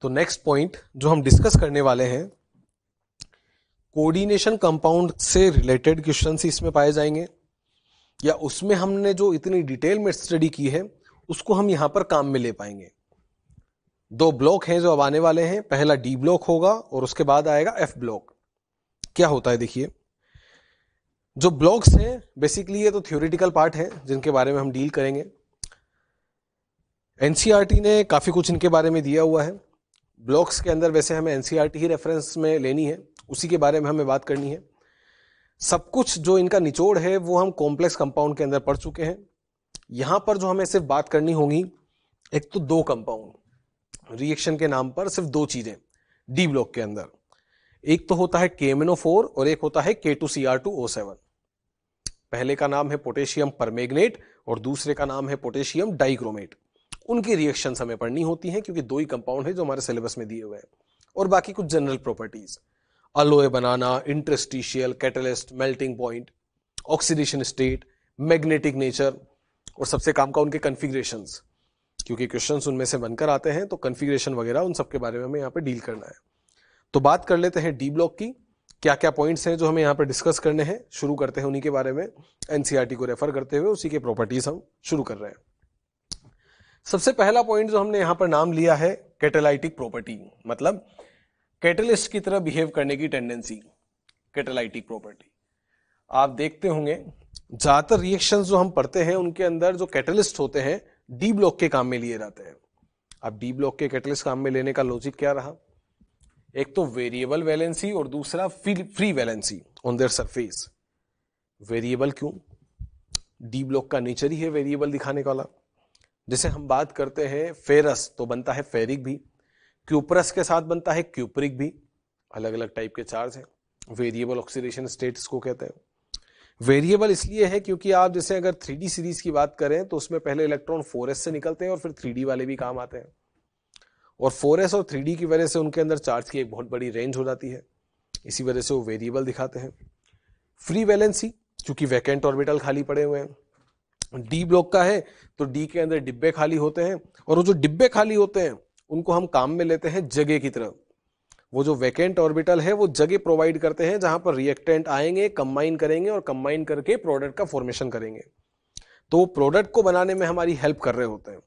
तो next point जो हम डिस्कस करने वाले हैं, कोऑर्डिनेशन कंपाउंड से रिलेटेड क्वेश्चंस इसमें पाए जाएंगे, या उसमें हमने जो इतनी डिटेल में स्टडी की है उसको हम यहां पर काम में ले पाएंगे। दो ब्लॉक हैं जो अब आने वाले हैं, पहला डी ब्लॉक होगा और उसके बाद आएगा एफ ब्लॉक। क्या होता है देखिए, जो ब्लॉक्स हैं बेसिकली ये तो थ्योरेटिकल पार्ट है जिनके बारे में हम डील करेंगे। एनसीईआरटी ने काफी कुछ इनके बारे में दिया हुआ है। ब्लॉक्स के अंदर वैसे हमें एनसीईआरटी ही रेफरेंस में लेनी है, उसी के बारे में हमें बात करनी है। सब कुछ जो इनका निचोड़ है वो हम कॉम्प्लेक्स कंपाउंड के अंदर पढ़ चुके हैं। यहां पर जो हमें सिर्फ बात करनी होगी, एक तो दो कंपाउंड रिएक्शन के नाम पर, सिर्फ दो चीजें डी ब्लॉक के अंदर। एक तो होता है KMnO4 और एक होता है K2Cr2O7। पहले का नाम है पोटेशियम परमैंगनेट और दूसरे का नाम है पोटेशियम डाइक्रोमेट। उनकी रिएक्शंस हमें पढ़नी होती हैं क्योंकि दो ही कंपाउंड है जो हमारे सिलेबस में दिए हुए हैं, और बाकी कुछ जनरल प्रॉपर्टीज, अलोए बनाना, interstitial, catalyst, melting point, oxidation state, magnetic nature, और सबसे काम का उनके कॉन्फ़िगरेशंस, क्योंकि क्वेश्चंस उनमें से बनकर आते हैं तो कॉन्फ़िगरेशन वगैरह उन सबके बारे में हमें यहाँ पे डील करना है। तो बात कर लेते हैं डी ब्लॉक की, क्या क्या पॉइंट्स हैं जो हमें यहाँ पे डिस्कस करने हैं। शुरू करते हैं उन्हीं के बारे में, एनसीईआरटी को रेफर करते हुए उसी के प्रॉपर्टीज हम शुरू कर रहे हैं। सबसे पहला पॉइंट जो हमने यहाँ पर नाम लिया है कैटालाइटिक प्रॉपर्टी, मतलब कैटलिस्ट की तरह बिहेव करने की टेंडेंसी, कैटालाइटिक प्रॉपर्टी। आप देखते होंगे ज्यादातर रिएक्शंस जो हम पढ़ते हैं उनके अंदर जो कैटलिस्ट होते हैं डी ब्लॉक के काम में लिए जाते हैं। अब डी ब्लॉक के कैटलिस्ट काम में लेने का लॉजिक क्या रहा, एक तो वेरिएबल वैलेंसी और दूसरा free valency on their surface. Variable क्यों, डी ब्लॉक का नेचर ही है वेरिएबल दिखाने वाला। जैसे हम बात करते हैं फेरस तो बनता है फेरिक भी, क्यूपरस के साथ बनता है क्यूपरिक भी, अलग अलग टाइप के चार्ज हैं। वेरिएबल ऑक्सीडेशन स्टेट्स को कहते हैं। वेरिएबल इसलिए है क्योंकि आप जैसे अगर 3D सीरीज की बात करें तो उसमें पहले इलेक्ट्रॉन 4s से निकलते हैं और फिर 3D वाले भी काम आते हैं, और 4s और 3D की वजह से उनके अंदर चार्ज की एक बहुत बड़ी रेंज हो जाती है, इसी वजह से वो वेरिएबल दिखाते हैं। फ्री वैलेंसी, क्योंकि वैकेंट ऑर्बिटल खाली पड़े हुए हैं। डी ब्लॉक का है तो डी के अंदर डिब्बे खाली होते हैं, और वो जो डिब्बे खाली होते हैं उनको हम काम में लेते हैं जगह की तरह। वो जो वैकेंट ऑर्बिटल है वो जगह प्रोवाइड करते हैं जहां पर रिएक्टेंट आएंगे, कंबाइन करेंगे और कंबाइन करके प्रोडक्ट का फॉर्मेशन करेंगे, तो प्रोडक्ट को बनाने में हमारी हेल्प कर रहे होते हैं।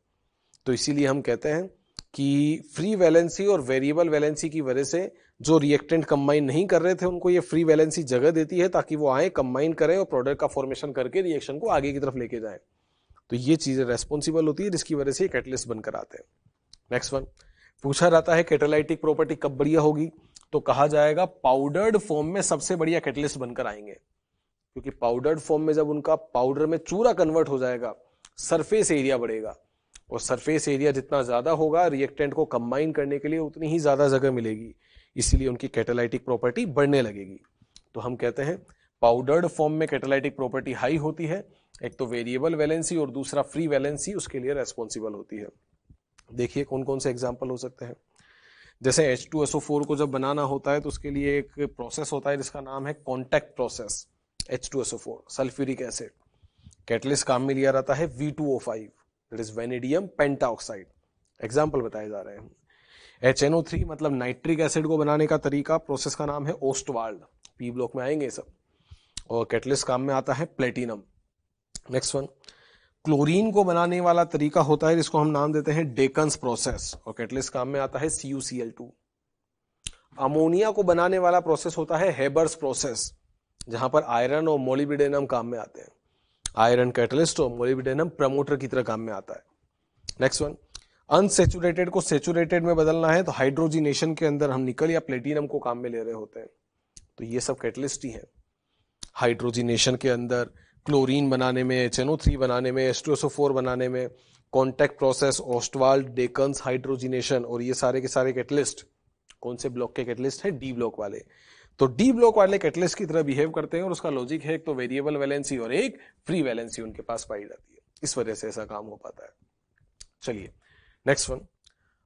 तो इसीलिए हम कहते हैं कि फ्री वैलेंसी और वेरिएबल वैलेंसी की वजह से जो रिएक्टेंट कंबाइन नहीं कर रहे थे उनको ये फ्री वैलेंसी जगह देती है ताकि वो आए, कंबाइन करें और प्रोडक्ट का फॉर्मेशन करके रिएक्शन को आगे की तरफ लेके जाएं। तो ये चीजें रेस्पॉन्सिबल होती है जिसकी वजह से कैटलिस्ट बनकर आते हैं। नेक्स्ट वन पूछा जाता है कैटालाइटिक प्रॉपर्टी कब बढ़िया होगी, तो कहा जाएगा पाउडर्ड फॉर्म में सबसे बढ़िया कैटलिस्ट बनकर आएंगे, क्योंकि पाउडर्ड फॉर्म में जब उनका पाउडर में चूरा कन्वर्ट हो जाएगा सरफेस एरिया बढ़ेगा, और सरफेस एरिया जितना ज्यादा होगा रिएक्टेंट को कंबाइन करने के लिए उतनी ही ज्यादा जगह मिलेगी, इसीलिए उनकी कैटालाइटिक प्रॉपर्टी बढ़ने लगेगी। तो हम कहते हैं पाउडर्ड फॉर्म में कैटालाइटिक प्रॉपर्टी हाई होती है, एक तो वेरिएबल वैलेंसी और दूसरा फ्री वैलेंसी उसके लिए रेस्पॉन्सिबल होती है। देखिए कौन कौन से एग्जाम्पल हो सकते हैं। जैसे H2SO4 को जब बनाना होता है तो उसके लिए एक प्रोसेस होता है जिसका नाम है contact process. H2SO4 sulphuric acid, catalyst काम में लिया जाता है V2O5 that is vanadium pentoxide. Example बताए जा रहे हैं। HNO3 मतलब नाइट्रिक एसिड को बनाने का तरीका, प्रोसेस का नाम है ओस्टवाल्ड, पी ब्लॉक में आएंगे सब, और कैटलिस्ट काम में आता है प्लेटिनम। नेक्स्ट वन क्लोरीन को बनाने वाला तरीका होता है जिसको हम नाम देते हैं डेकन्स प्रोसेस, और कैटलिस्ट काम में आता है CuCl2। अमोनिया को बनाने वाला प्रोसेस होता है हेबर्स प्रोसेस, जहां पर आयरन और मोलिब्डेनम काम में आते हैं। आयरन कैटलिस्ट और मोलिब्डेनम प्रमोटर की तरह काम में आता है। नेक्स्ट वन अनसेचुरेटेड को सेचुरेटेड में बदलना है तो हाइड्रोजिनेशन के अंदर हम निकल या प्लेटिनम को काम में ले रहे होते हैं, तो ये सब कैटलिस्ट ही है। हाइड्रोजिनेशन के अंदर क्लोरीन बनाने में, HNO3 बनाने में, H2SO4 बनाने में, कॉन्टैक्ट प्रोसेस, ओस्टवाल्ड, डेकन्स, हाइड्रोजिनेशन, और ये सारे के सारे कैटलिस्ट कौन से ब्लॉक के कैटलिस्ट है, डी ब्लॉक वाले। तो डी ब्लॉक वाले कैटलिस्ट की तरह बिहेव करते हैं, और उसका लॉजिक है एक तो वेरिएबल वैलेंसी और एक फ्री वैलेंसी उनके पास पाई जाती है, इस वजह से ऐसा काम हो पाता है। चलिए नेक्स्ट वन,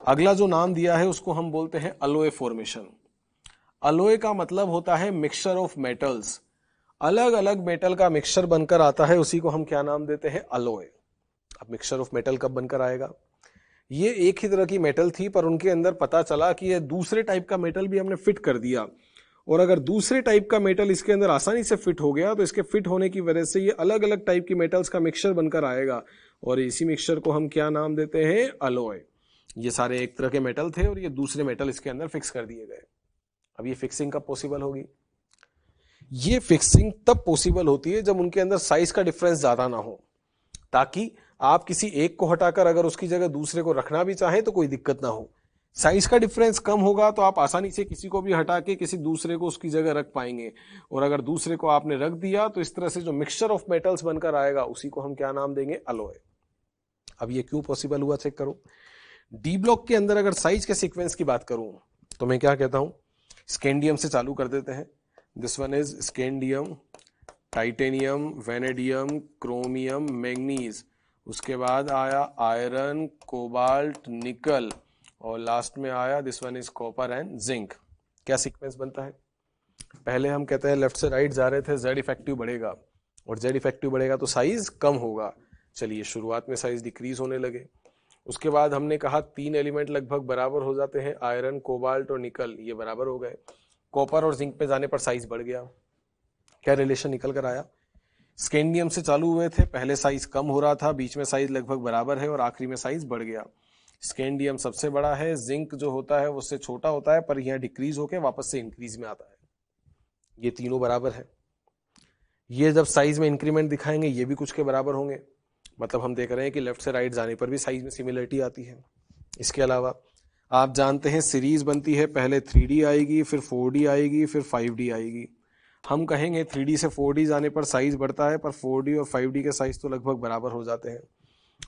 अगला जो नाम दिया है उसको हम बोलते हैं अलोए फॉर्मेशन। अलोए का मतलब होता है मिक्सचर ऑफ मेटल्स, अलग अलग मेटल का मिक्सचर बनकर आता है, उसी को हम क्या नाम देते हैं, अलोए। अब मिक्सचर ऑफ मेटल कब बनकर आएगा, ये एक ही तरह की मेटल थी, पर उनके अंदर पता चला कि ये दूसरे टाइप का मेटल भी हमने फिट कर दिया, और अगर दूसरे टाइप का मेटल इसके अंदर आसानी से फिट हो गया तो इसके फिट होने की वजह से ये अलग अलग टाइप की मेटल्स का मिक्सचर बनकर आएगा, और इसी मिक्सचर को हम क्या नाम देते हैं? अलॉय। ये सारे एक तरह के मेटल थे और ये दूसरे मेटल इसके अंदर फिक्स कर दिए गए। अब ये फिक्सिंग कब पॉसिबल होगी? ये फिक्सिंग तब पॉसिबल होती है जब उनके अंदर साइज का डिफरेंस ज्यादा ना हो, ताकि आप किसी एक को हटाकर अगर उसकी जगह दूसरे को रखना भी चाहें तो कोई दिक्कत ना हो। साइज का डिफरेंस कम होगा तो आप आसानी से किसी को भी हटा के किसी दूसरे को उसकी जगह रख पाएंगे, और अगर दूसरे को आपने रख दिया तो इस तरह से जो मिक्सचर ऑफ मेटल्स बनकर आएगा उसी को हम क्या नाम देंगे? अलॉय। अब ये क्यों पॉसिबल हुआ चेक करो। डी ब्लॉक के अंदर अगर साइज के सीक्वेंस की बात करूं तो मैं क्या कहता हूं? स्कैंडियम से चालू कर देते हैं। This one is scandium, titanium, vanadium, chromium, manganese, उसके बाद आया आयरन, कोबाल्ट, निकल, और लास्ट में आया this one is copper and zinc. क्या सीक्वेंस बनता है? पहले हम कहते हैं लेफ्ट से राइट जा रहे थे, जेड इफेक्टिव बढ़ेगा, और जेड इफेक्टिव बढ़ेगा तो साइज कम होगा। चलिए शुरुआत में साइज डिक्रीज होने लगे। उसके बाद हमने कहा 3 एलिमेंट लगभग बराबर हो जाते हैं, आयरन, कोबाल्ट और निकल, ये बराबर हो गए। कॉपर और जिंक पे जाने पर साइज बढ़ गया। क्या रिलेशन निकल कर आया? स्कैंडियम से चालू हुए थे, पहले साइज कम हो रहा था, बीच में साइज लगभग बराबर है और आखिरी में साइज बढ़ गया। स्कैंडियम सबसे बड़ा है, जिंक जो होता है उससे छोटा होता है, पर यहाँ डिक्रीज होकर वापस से इंक्रीज में आता है। ये तीनों बराबर है। ये जब साइज में इंक्रीमेंट दिखाएंगे ये भी कुछ के बराबर होंगे, मतलब हम देख रहे हैं कि लेफ्ट से राइट जाने पर भी साइज में सिमिलरिटी आती है। इसके अलावा आप जानते हैं सीरीज बनती है, पहले 3D आएगी, फिर 4D आएगी, फिर 5D आएगी। हम कहेंगे 3D से 4D जाने पर साइज बढ़ता है, पर 4D और 5D के साइज तो लगभग बराबर हो जाते हैं,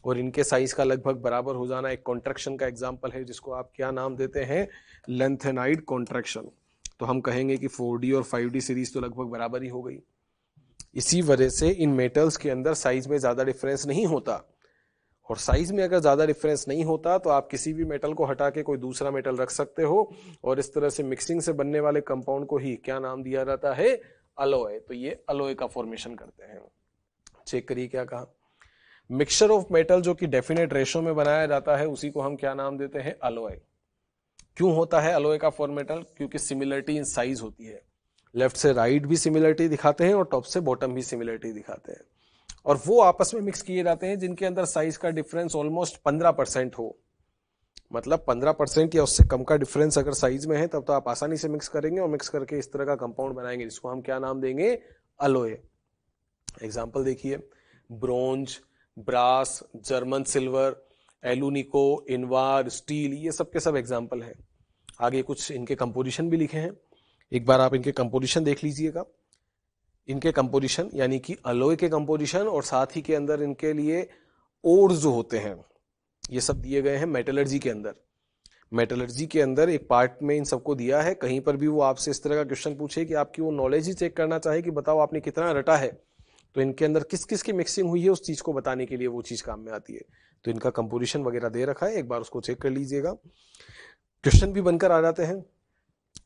और इनके साइज का लगभग बराबर हो जाना एक कॉन्ट्रैक्शन का एग्जाम्पल है, जिसको आप क्या नाम देते हैं? Lanthanide contraction. तो हम कहेंगे कि 4D और 5D सीरीज तो लगभग बराबर ही हो गई। इसी वजह से इन मेटल्स के अंदर साइज में ज्यादा डिफरेंस नहीं होता, और साइज में अगर ज्यादा डिफरेंस नहीं होता तो आप किसी भी मेटल को हटा के कोई दूसरा मेटल रख सकते हो, और इस तरह से मिक्सिंग से बनने वाले कंपाउंड को ही क्या नाम दिया जाता है? अलॉय। तो ये अलॉय का फॉर्मेशन करते हैं। चेक करिए क्या कहा। मिक्सचर ऑफ मेटल जो कि डेफिनेट रेशो में बनाया जाता है उसी को हम क्या नाम देते हैं? अलॉय। क्यों होता है अलॉय का फॉर्मेटल? क्योंकि सिमिलरिटी इन साइज होती है, लेफ्ट से राइट भी सिमिलरिटी दिखाते हैं और टॉप से बॉटम भी सिमिलरिटी दिखाते हैं, और वो आपस में मिक्स किए जाते हैं जिनके अंदर साइज का डिफरेंस ऑलमोस्ट 15% हो। मतलब 15% या उससे कम का डिफरेंस अगर साइज में है तब तो आप आसानी से मिक्स करेंगे, और मिक्स करके इस तरह का कंपाउंड बनाएंगे जिसको हम क्या नाम देंगे? अलॉय। एग्जाम्पल देखिए, bronze, brass, German silver, alnico, invar, steel, ये सब के सब एग्जाम्पल हैं। आगे कुछ इनके कंपोजिशन भी लिखे हैं, एक बार आप इनके कंपोजिशन देख लीजिएगा। इनके कंपोजिशन यानी कि अलॉय के कंपोजिशन, और साथ ही के अंदर इनके लिए ओर्स जो होते हैं ये सब दिए गए हैं मेटलर्जी के अंदर। मेटलर्जी के अंदर एक पार्ट में इन सबको दिया है। कहीं पर भी वो आपसे इस तरह का क्वेश्चन पूछे कि आपकी वो नॉलेज ही चेक करना चाहे कि बताओ आपने कितना रटा है, तो इनके अंदर किस किस की मिक्सिंग हुई है उस चीज को बताने के लिए वो चीज काम में आती है। तो इनका कंपोजिशन वगैरह दे रखा है, एक बार उसको चेक कर लीजिएगा। क्वेश्चन भी बनकर आ जाते हैं।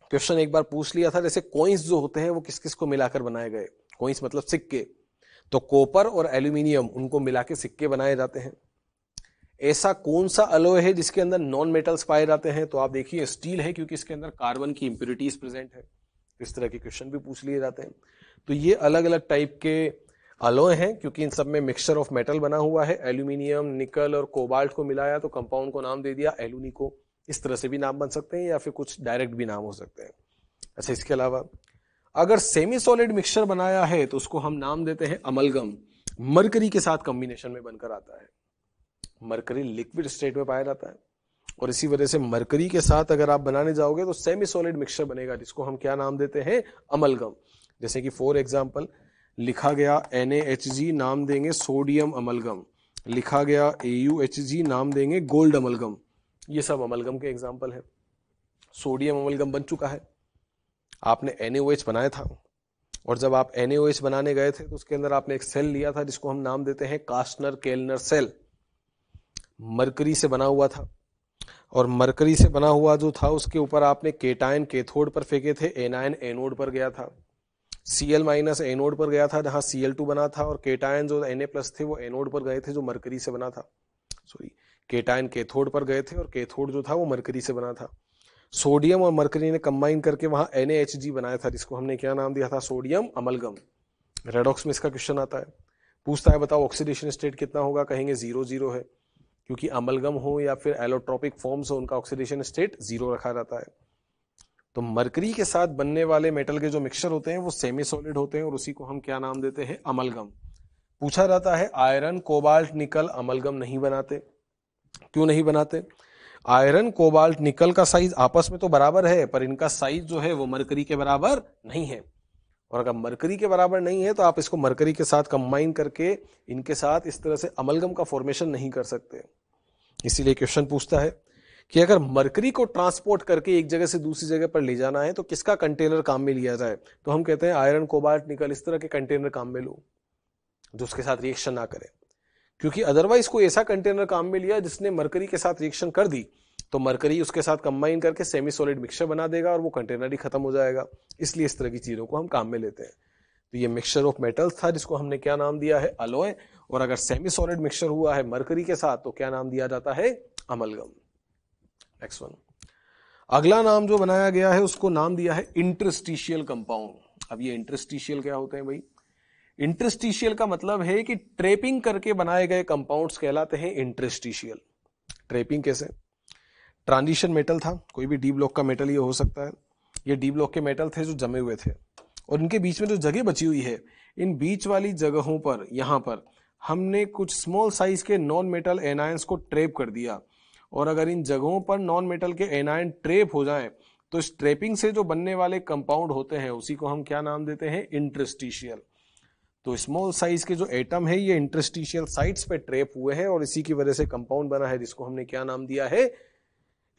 क्वेश्चन एक बार पूछ लिया था, जैसे कॉइन्स जो होते हैं वो किस किस को मिलाकर बनाए गए? कॉइन्स मतलब सिक्के, तो कॉपर और एल्यूमिनियम उनको मिला के सिक्के बनाए जाते हैं। ऐसा कौन सा अलॉय है जिसके अंदर नॉन मेटल्स पाए जाते हैं? तो आप देखिए स्टील है, क्योंकि इसके अंदर कार्बन की इंप्योरिटीज प्रेजेंट है। इस तरह के क्वेश्चन भी पूछ लिए जाते हैं। तो ये अलग अलग टाइप के अलॉय हैं, क्योंकि इन सब में मिक्सचर ऑफ मेटल बना हुआ है। एल्यूमिनियम, निकल और कोबाल्ट को मिलाया तो कंपाउंड को नाम दे दिया एलुनिको। इस तरह से भी नाम बन सकते हैं या फिर कुछ डायरेक्ट भी नाम हो सकते हैं। अच्छा, इसके अलावा अगर सेमी सॉलिड मिक्सचर बनाया है तो उसको हम नाम देते हैं अमलगम। मरकरी के साथ कॉम्बिनेशन में बनकर आता है। मरकरी लिक्विड स्टेट में पाया जाता है, और इसी वजह से मरकरी के साथ अगर आप बनाने जाओगे तो सेमी सॉलिड मिक्सचर बनेगा, जिसको हम क्या नाम देते हैं? अमलगम। जैसे कि फॉर एग्जांपल लिखा गया NaHG, नाम देंगे सोडियम अमलगम। लिखा गया AuHG, नाम देंगे गोल्ड अमलगम। ये सब अमलगम के एग्जाम्पल है। सोडियम अमलगम बन चुका है, आपने NaOH बनाया था, और जब आप NaOH बनाने गए थे तो उसके अंदर आपने एक सेल लिया था जिसको हम नाम देते हैं कास्टनर केल्नर सेल। मरकरी से बना हुआ था, और मरकरी से बना हुआ जो था उसके ऊपर आपने केटायन कैथोड पर फेंके थे, एनायन एनोड पर गया था। Cl- एनोड पर गया था जहां Cl2 बना था, और केटायन जो Na+ थे वो एनोड पर गए थे जो मरकरी से बना था। सॉरी, केटायन कैथोड पर गए थे और कैथोड जो था वो मरकरी से बना था। सोडियम और मरकरी ने कंबाइन करके वहां NaHG बनाया था, जिसको हमने क्या नाम दिया था, सोडियम अमलगम। रेडॉक्स में इसका क्वेश्चन आता है, पूछता है बताओ ऑक्सीडेशन स्टेट कितना होगा, कहेंगे 0 0 है, क्योंकि अमलगम हो या फिर एलोट्रोपिक फॉर्म्स हो उनका ऑक्सीडेशन स्टेट 0 रखा रहता है। तो मरकरी के साथ बनने वाले मेटल के जो मिक्सचर होते हैं वो सेमी सॉलिड होते हैं और उसी को हम क्या नाम देते हैं, अमलगम। पूछा जाता है आयरन कोबाल्ट निकल अमलगम नहीं बनाते, क्यों नहीं बनाते? आयरन कोबाल्ट निकल का साइज आपस में तो बराबर है, पर इनका साइज जो है वो मरकरी के बराबर नहीं है, और अगर मरकरी के बराबर नहीं है तो आप इसको मरकरी के साथ कंबाइन करके इनके साथ इस तरह से अमलगम का फॉर्मेशन नहीं कर सकते। इसीलिए क्वेश्चन पूछता है कि अगर मरकरी को ट्रांसपोर्ट करके एक जगह से दूसरी जगह पर ले जाना है तो किसका कंटेनर काम में लिया जाए, तो हम कहते हैं आयरन कोबाल्ट निकल इस तरह के कंटेनर काम में लो जो उसके साथ रिएक्शन ना करे, क्योंकि अदरवाइज कोई ऐसा कंटेनर काम में लिया जिसने मरकरी के साथ रिएक्शन कर दी तो मरकरी उसके साथ कंबाइन करके सेमी सॉलिड मिक्सचर बना देगा और वो कंटेनर ही खत्म हो जाएगा। इसलिए इस तरह की चीजों को हम काम में लेते हैं। तो ये मिक्सचर ऑफ मेटल्स था जिसको हमने क्या नाम दिया है, अलॉय। और अगर सेमी सॉलिड मिक्सचर हुआ है मरकरी के साथ तो क्या नाम दिया जाता है, अमलगम। नेक्स्ट वन, अगला नाम जो बनाया गया है उसको नाम दिया है इंटरस्टिशियल कंपाउंड। अब ये इंटरस्टिशियल क्या होते हैं भाई? इंटरस्टिशियल का मतलब है कि ट्रेपिंग करके बनाए गए कंपाउंड्स कहलाते हैं इंटरस्टिशियल। ट्रेपिंग कैसे? ट्रांजिशन मेटल था, कोई भी डी ब्लॉक का मेटल ये हो सकता है, ये डी ब्लॉक के मेटल थे जो जमे हुए थे और इनके बीच में जो जगह बची हुई है, इन बीच वाली जगहों पर यहां पर हमने कुछ स्मॉल साइज के नॉन मेटल एनायंस को ट्रेप कर दिया, और अगर इन जगहों पर नॉन मेटल के एनायन ट्रेप हो जाएं तो इस ट्रेपिंग से जो बनने वाले कंपाउंड होते हैं उसी को हम क्या नाम देते हैं, इंटरस्टिशियल। तो स्मॉल साइज के जो एटम है ये इंटरस्टिशियल साइट्स पे ट्रेप हुए हैं और इसी की वजह से कंपाउंड बना है जिसको हमने क्या नाम दिया है,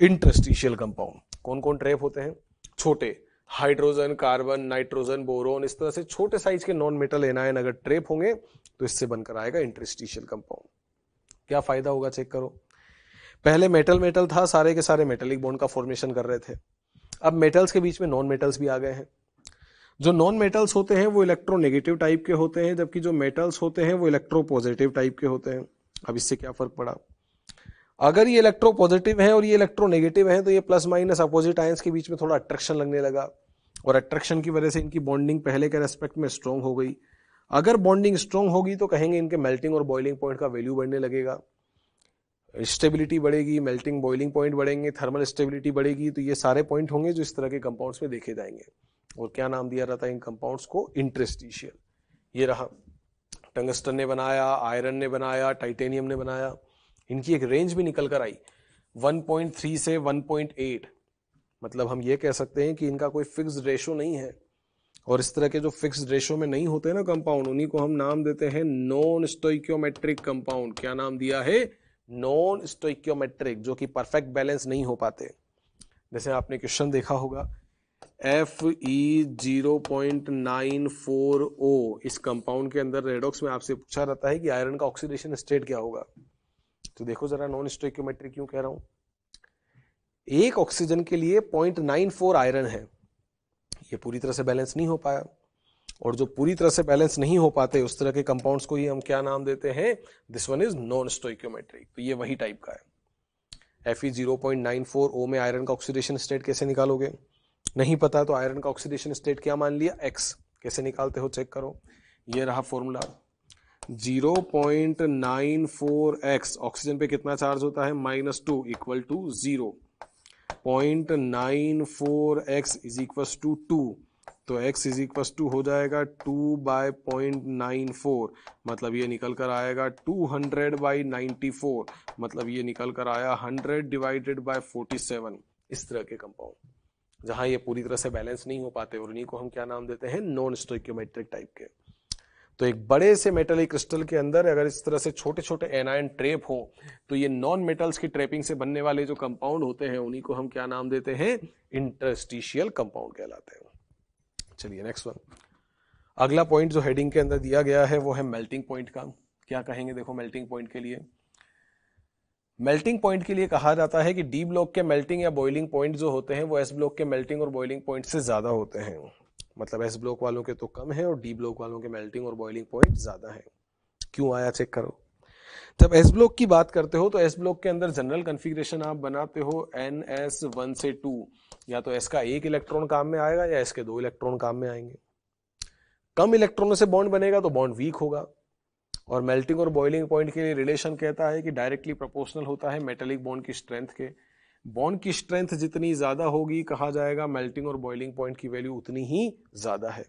इंटरस्टिशियल कंपाउंड। कौन कौन ट्रेप होते हैं? छोटे, हाइड्रोजन, कार्बन, नाइट्रोजन, बोरोन, इस तरह से छोटे साइज के नॉन मेटल एनायन अगर ट्रेप होंगे तो इससे बनकर आएगा इंटरस्टिशियल कंपाउंड। क्या फायदा होगा चेक करो। पहले मेटल मेटल था, सारे के सारे मेटेलिक बॉन्ड का फॉर्मेशन कर रहे थे। अब मेटल्स के बीच में नॉन मेटल्स भी आ गए हैं। जो नॉन मेटल्स होते हैं वो इलेक्ट्रोनेगेटिव टाइप के होते हैं, जबकि जो मेटल्स होते हैं वो इलेक्ट्रोपॉजिटिव टाइप के होते हैं। अब इससे क्या फर्क पड़ा? अगर ये इलेक्ट्रोपॉजिटिव है और ये इलेक्ट्रोनेगेटिव है तो ये प्लस माइनस अपोजिट आयंस के बीच में थोड़ा अट्रैक्शन लगने लगा, और अट्रैक्शन की वजह से इनकी बॉन्डिंग पहले के रेस्पेक्ट में स्ट्रांग हो गई। अगर बॉन्डिंग स्ट्रांग होगी तो कहेंगे इनके मेल्टिंग और बॉइलिंग पॉइंट का वैल्यू बढ़ने लगेगा, स्टेबिलिटी बढ़ेगी, मेल्टिंग बॉइलिंग पॉइंट बढ़ेंगे, थर्मल स्टेबिलिटी बढ़ेगी। तो ये सारे पॉइंट होंगे जो इस तरह के कंपाउंड्स में देखे जाएंगे। और क्या नाम दिया जाता है इन कंपाउंड्स को, इंटरस्टिशियल। ये रहा, टंगस्टन ने बनाया, आयरन ने बनाया, टाइटेनियम ने बनाया। इनकी एक रेंज भी निकल कर आई 1.3 से 1.8। मतलब हम ये कह सकते हैं कि इनका कोई फिक्स्ड रेशो नहीं है, और इस तरह के जो फिक्स्ड रेशो में नहीं होते ना कंपाउंड, उन्हीं को हम नाम देते हैं नॉन स्टोइकियोमेट्रिक कंपाउंड। क्या नाम दिया है, नॉन स्टोइकियोमेट्रिक, जो कि परफेक्ट बैलेंस नहीं हो पाते। जैसे आपने क्वेश्चन देखा होगा Fe0.94O, इस कंपाउंड के अंदर रेडॉक्स में आपसे पूछा रहता है कि आयरन का ऑक्सीडेशन स्टेट क्या होगा। तो देखो जरा, नॉन स्टोइकियोमेट्रिक क्यों कह रहा हूं। एक ऑक्सीजन के लिए 0.94 आयरन है, ये पूरी तरह से बैलेंस नहीं हो पाया, और जो पूरी तरह से बैलेंस नहीं हो पाते उस तरह के कंपाउंड्स को ही हम क्या नाम देते हैं, this one is non stoichiometric. तो ये वही टाइप का है। Fe0.94O में आयरन का ऑक्सीडेशन स्टेट कैसे निकालोगे? नहीं पता तो आयरन का ऑक्सीडेशन स्टेट क्या मान लिया, X। कैसे निकालते हो चेक करो, ये रहा फॉर्मूला। 0.94x, ऑक्सीजन पे कितना चार्ज होता है, -2 equal to 0। 0.94x is equal to 2, तो x इज इक्वल टू हो जाएगा 2/0.94, मतलब ये निकल कर आएगा 200/94, मतलब ये निकल कर आया 100/47। इस तरह के कंपाउंड जहां ये पूरी तरह से बैलेंस नहीं हो पाते, और उन्हीं को हम क्या नाम देते हैं, नॉन स्टोइकियोमेट्रिक टाइप के। तो एक बड़े से मेटलिक क्रिस्टल के अंदर अगर इस तरह से छोटे छोटे एनायन ट्रेप हो तो ये नॉन मेटल्स की ट्रेपिंग से बनने वाले जो कंपाउंड होते हैं उन्हीं को हम क्या नाम देते हैं, इंटरस्टिशियल कंपाउंड कहलाते हैं। चलिए नेक्स्ट वन, अगला पॉइंट जो हेडिंग के अंदर दिया गया है वो है मेल्टिंग पॉइंट का। क्या कहेंगे, देखो मेल्टिंग पॉइंट के लिए, मेल्टिंग पॉइंट के लिए कहा जाता है कि डी ब्लॉक के मेल्टिंग या बॉइलिंग पॉइंट जो होते हैं वो एस ब्लॉक के मेल्टिंग और बॉइलिंग पॉइंट से ज्यादा होते हैं। मतलब एस ब्लॉक वालों के तो कम है और डी ब्लॉक वालों के मेल्टिंग और बॉइलिंग पॉइंट ज्यादा है। क्यों आया चेक करो। जब एस ब्लॉक की बात करते हो तो एस ब्लॉक के अंदर जनरल कॉन्फ़िगरेशन आप बनाते हो NS1 से 2, या तो एस का एक इलेक्ट्रॉन काम में आएगा या एस के 2 इलेक्ट्रॉन काम में आएंगे। कम इलेक्ट्रॉनों से बॉन्ड बनेगा तो बॉन्ड वीक होगा। और मेल्टिंग और बॉइलिंग पॉइंट के लिए रिलेशन कहता है कि डायरेक्टली प्रोपोर्शनल होता है मेटेलिक बॉन्ड की स्ट्रेंथ के। बॉन्ड की स्ट्रेंथ जितनी ज्यादा होगी, कहा जाएगा मेल्टिंग और बॉइलिंग पॉइंट की वैल्यू उतनी ही ज्यादा है।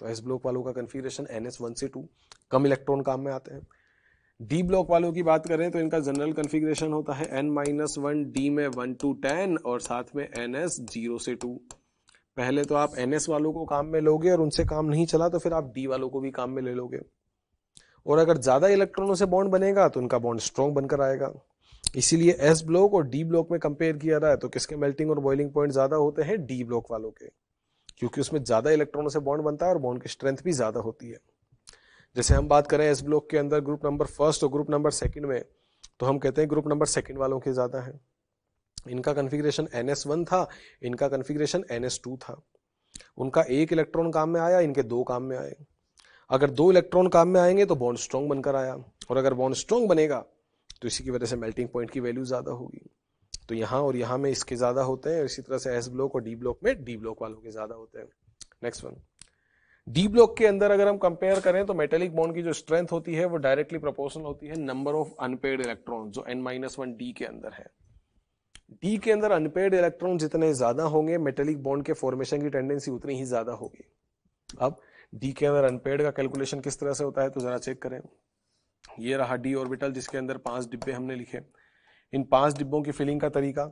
तो एस ब्लॉक वालों का कन्फिगरेशन NS1 से 2, कम इलेक्ट्रॉन काम में आते हैं। डी ब्लॉक वालों की बात करें तो इनका जनरल कन्फिगरेशन होता है N-1, डी में 1 to 10 और साथ में NS 0 से 2। पहले तो आप NS वालों को काम में लोगे और उनसे काम नहीं चला तो फिर आप डी वालों को भी काम में ले लोगे। और अगर ज्यादा इलेक्ट्रॉनों से बॉन्ड बनेगा तो उनका बॉन्ड स्ट्रॉन्ग बनकर आएगा। इसीलिए एस ब्लॉक और डी ब्लॉक में कंपेयर किया रहा है तो किसके मेल्टिंग और बॉइलिंग पॉइंट ज्यादा होते हैं? डी ब्लॉक वालों के, क्योंकि उसमें ज्यादा इलेक्ट्रॉनों से बॉन्ड बनता है और बॉन्ड की स्ट्रेंथ भी ज्यादा होती है। जैसे हम बात करें एस ब्लॉक के अंदर ग्रुप नंबर फर्स्ट और ग्रुप नंबर सेकंड में, तो हम कहते हैं ग्रुप नंबर सेकंड वालों के ज्यादा है। इनका कन्फिगरेशन NS1 था, इनका कन्फिगरेशन NS2 था। उनका एक इलेक्ट्रॉन काम में आया, इनके 2 काम में आए। अगर 2 इलेक्ट्रॉन काम में आएंगे तो बॉन्ड स्ट्रॉन्ग बनकर आया, और अगर बॉन्ड स्ट्रॉन्ग बनेगा तो इसी की वजह से मेल्टिंग पॉइंट की वैल्यू ज्यादा होगी। तो यहाँ और यहाँ में इसके ज्यादा होते हैं, इसी तरह से एस ब्लॉक और डी ब्लॉक में डी ब्लॉक वालों के ज्यादा होते हैं। नेक्स्ट वन, डी ब्लॉक के अंदर अगर हम कंपेयर करें तो मेटेलिक बॉन्ड की जो स्ट्रेंथ होती है वो डायरेक्टली प्रोपोर्शनल होती है नंबर ऑफ अनपेयर्ड इलेक्ट्रॉन जो N-1 डी के अंदर है। डी के अंदर अनपेयर्ड इलेक्ट्रॉन जितने ज्यादा होंगे मेटेलिक बॉन्ड के फॉर्मेशन की टेंडेंसी उतनी ही ज्यादा होगी। अब डी के अंदर अनपेयर्ड का कैलकुलेशन किस तरह से होता है तो जरा चेक करें। ये रहा डी ऑर्बिटल जिसके अंदर 5 डिब्बे हमने लिखे। इन 5 डिब्बों की फिलिंग का तरीका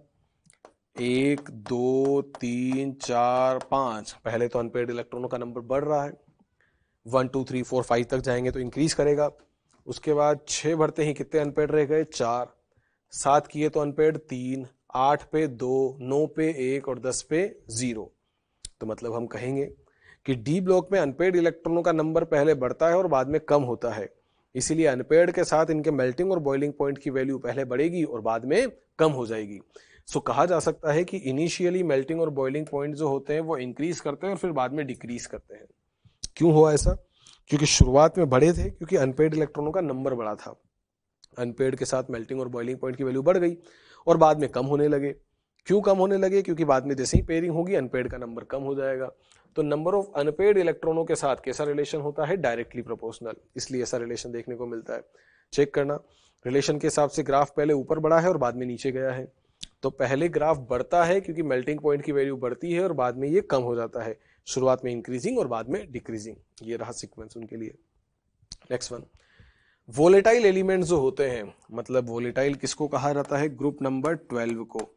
1 2 3 4 5। पहले तो अनपेयर्ड इलेक्ट्रॉनों का नंबर बढ़ रहा है, 1 2 3 4 5 तक जाएंगे तो इंक्रीज करेगा। उसके बाद 6 भरते ही कितने अनपेयर्ड रह गए? 4। 7 किए तो अनपेयर्ड 3, 8 पे 2, 9 पे 1 और 10 पे 0। तो मतलब हम कहेंगे कि डी ब्लॉक में अनपेयर्ड इलेक्ट्रॉनों का नंबर पहले बढ़ता है और बाद में कम होता है। इसीलिए अनपेयर्ड के साथ इनके मेल्टिंग और बॉइलिंग पॉइंट की वैल्यू पहले बढ़ेगी और बाद में कम हो जाएगी। सो कहा जा सकता है कि इनिशियली मेल्टिंग और बॉइलिंग पॉइंट जो होते हैं वो इंक्रीज करते हैं और फिर बाद में डिक्रीज करते हैं। क्यों हुआ ऐसा? क्योंकि शुरुआत में बढ़े थे क्योंकि अनपेयर्ड इलेक्ट्रॉनों का नंबर बढ़ा था। अनपेयर्ड के साथ मेल्टिंग और बॉइलिंग पॉइंट की वैल्यू बढ़ गई और बाद में कम होने लगे। क्यों कम होने लगे? क्योंकि बाद में जैसे ही पेयरिंग होगी अनपेयर्ड का नंबर कम हो जाएगा। तो नंबर ऑफ अनपेयर्ड इलेक्ट्रॉनों के साथ कैसा रिलेशन होता है? Directly proportional. इसलिए ऐसा रिलेशन देखने को मिलता है। चेक करना, रिलेशन के हिसाब से ग्राफ पहले ऊपर बढ़ा है और बाद में नीचे गया है। तो पहले ग्राफ बढ़ता है क्योंकि मेल्टिंग पॉइंट की वैल्यू बढ़ती है और बाद में ये कम हो जाता है। शुरुआत में इंक्रीजिंग और बाद में डिक्रीजिंग। ये रहा सीक्वेंस उनके लिए। नेक्स्ट वन, वोलेटाइल एलिमेंट्स जो होते हैं, मतलब वोलेटाइल किसको कहा जाता है? ग्रुप नंबर 12 को।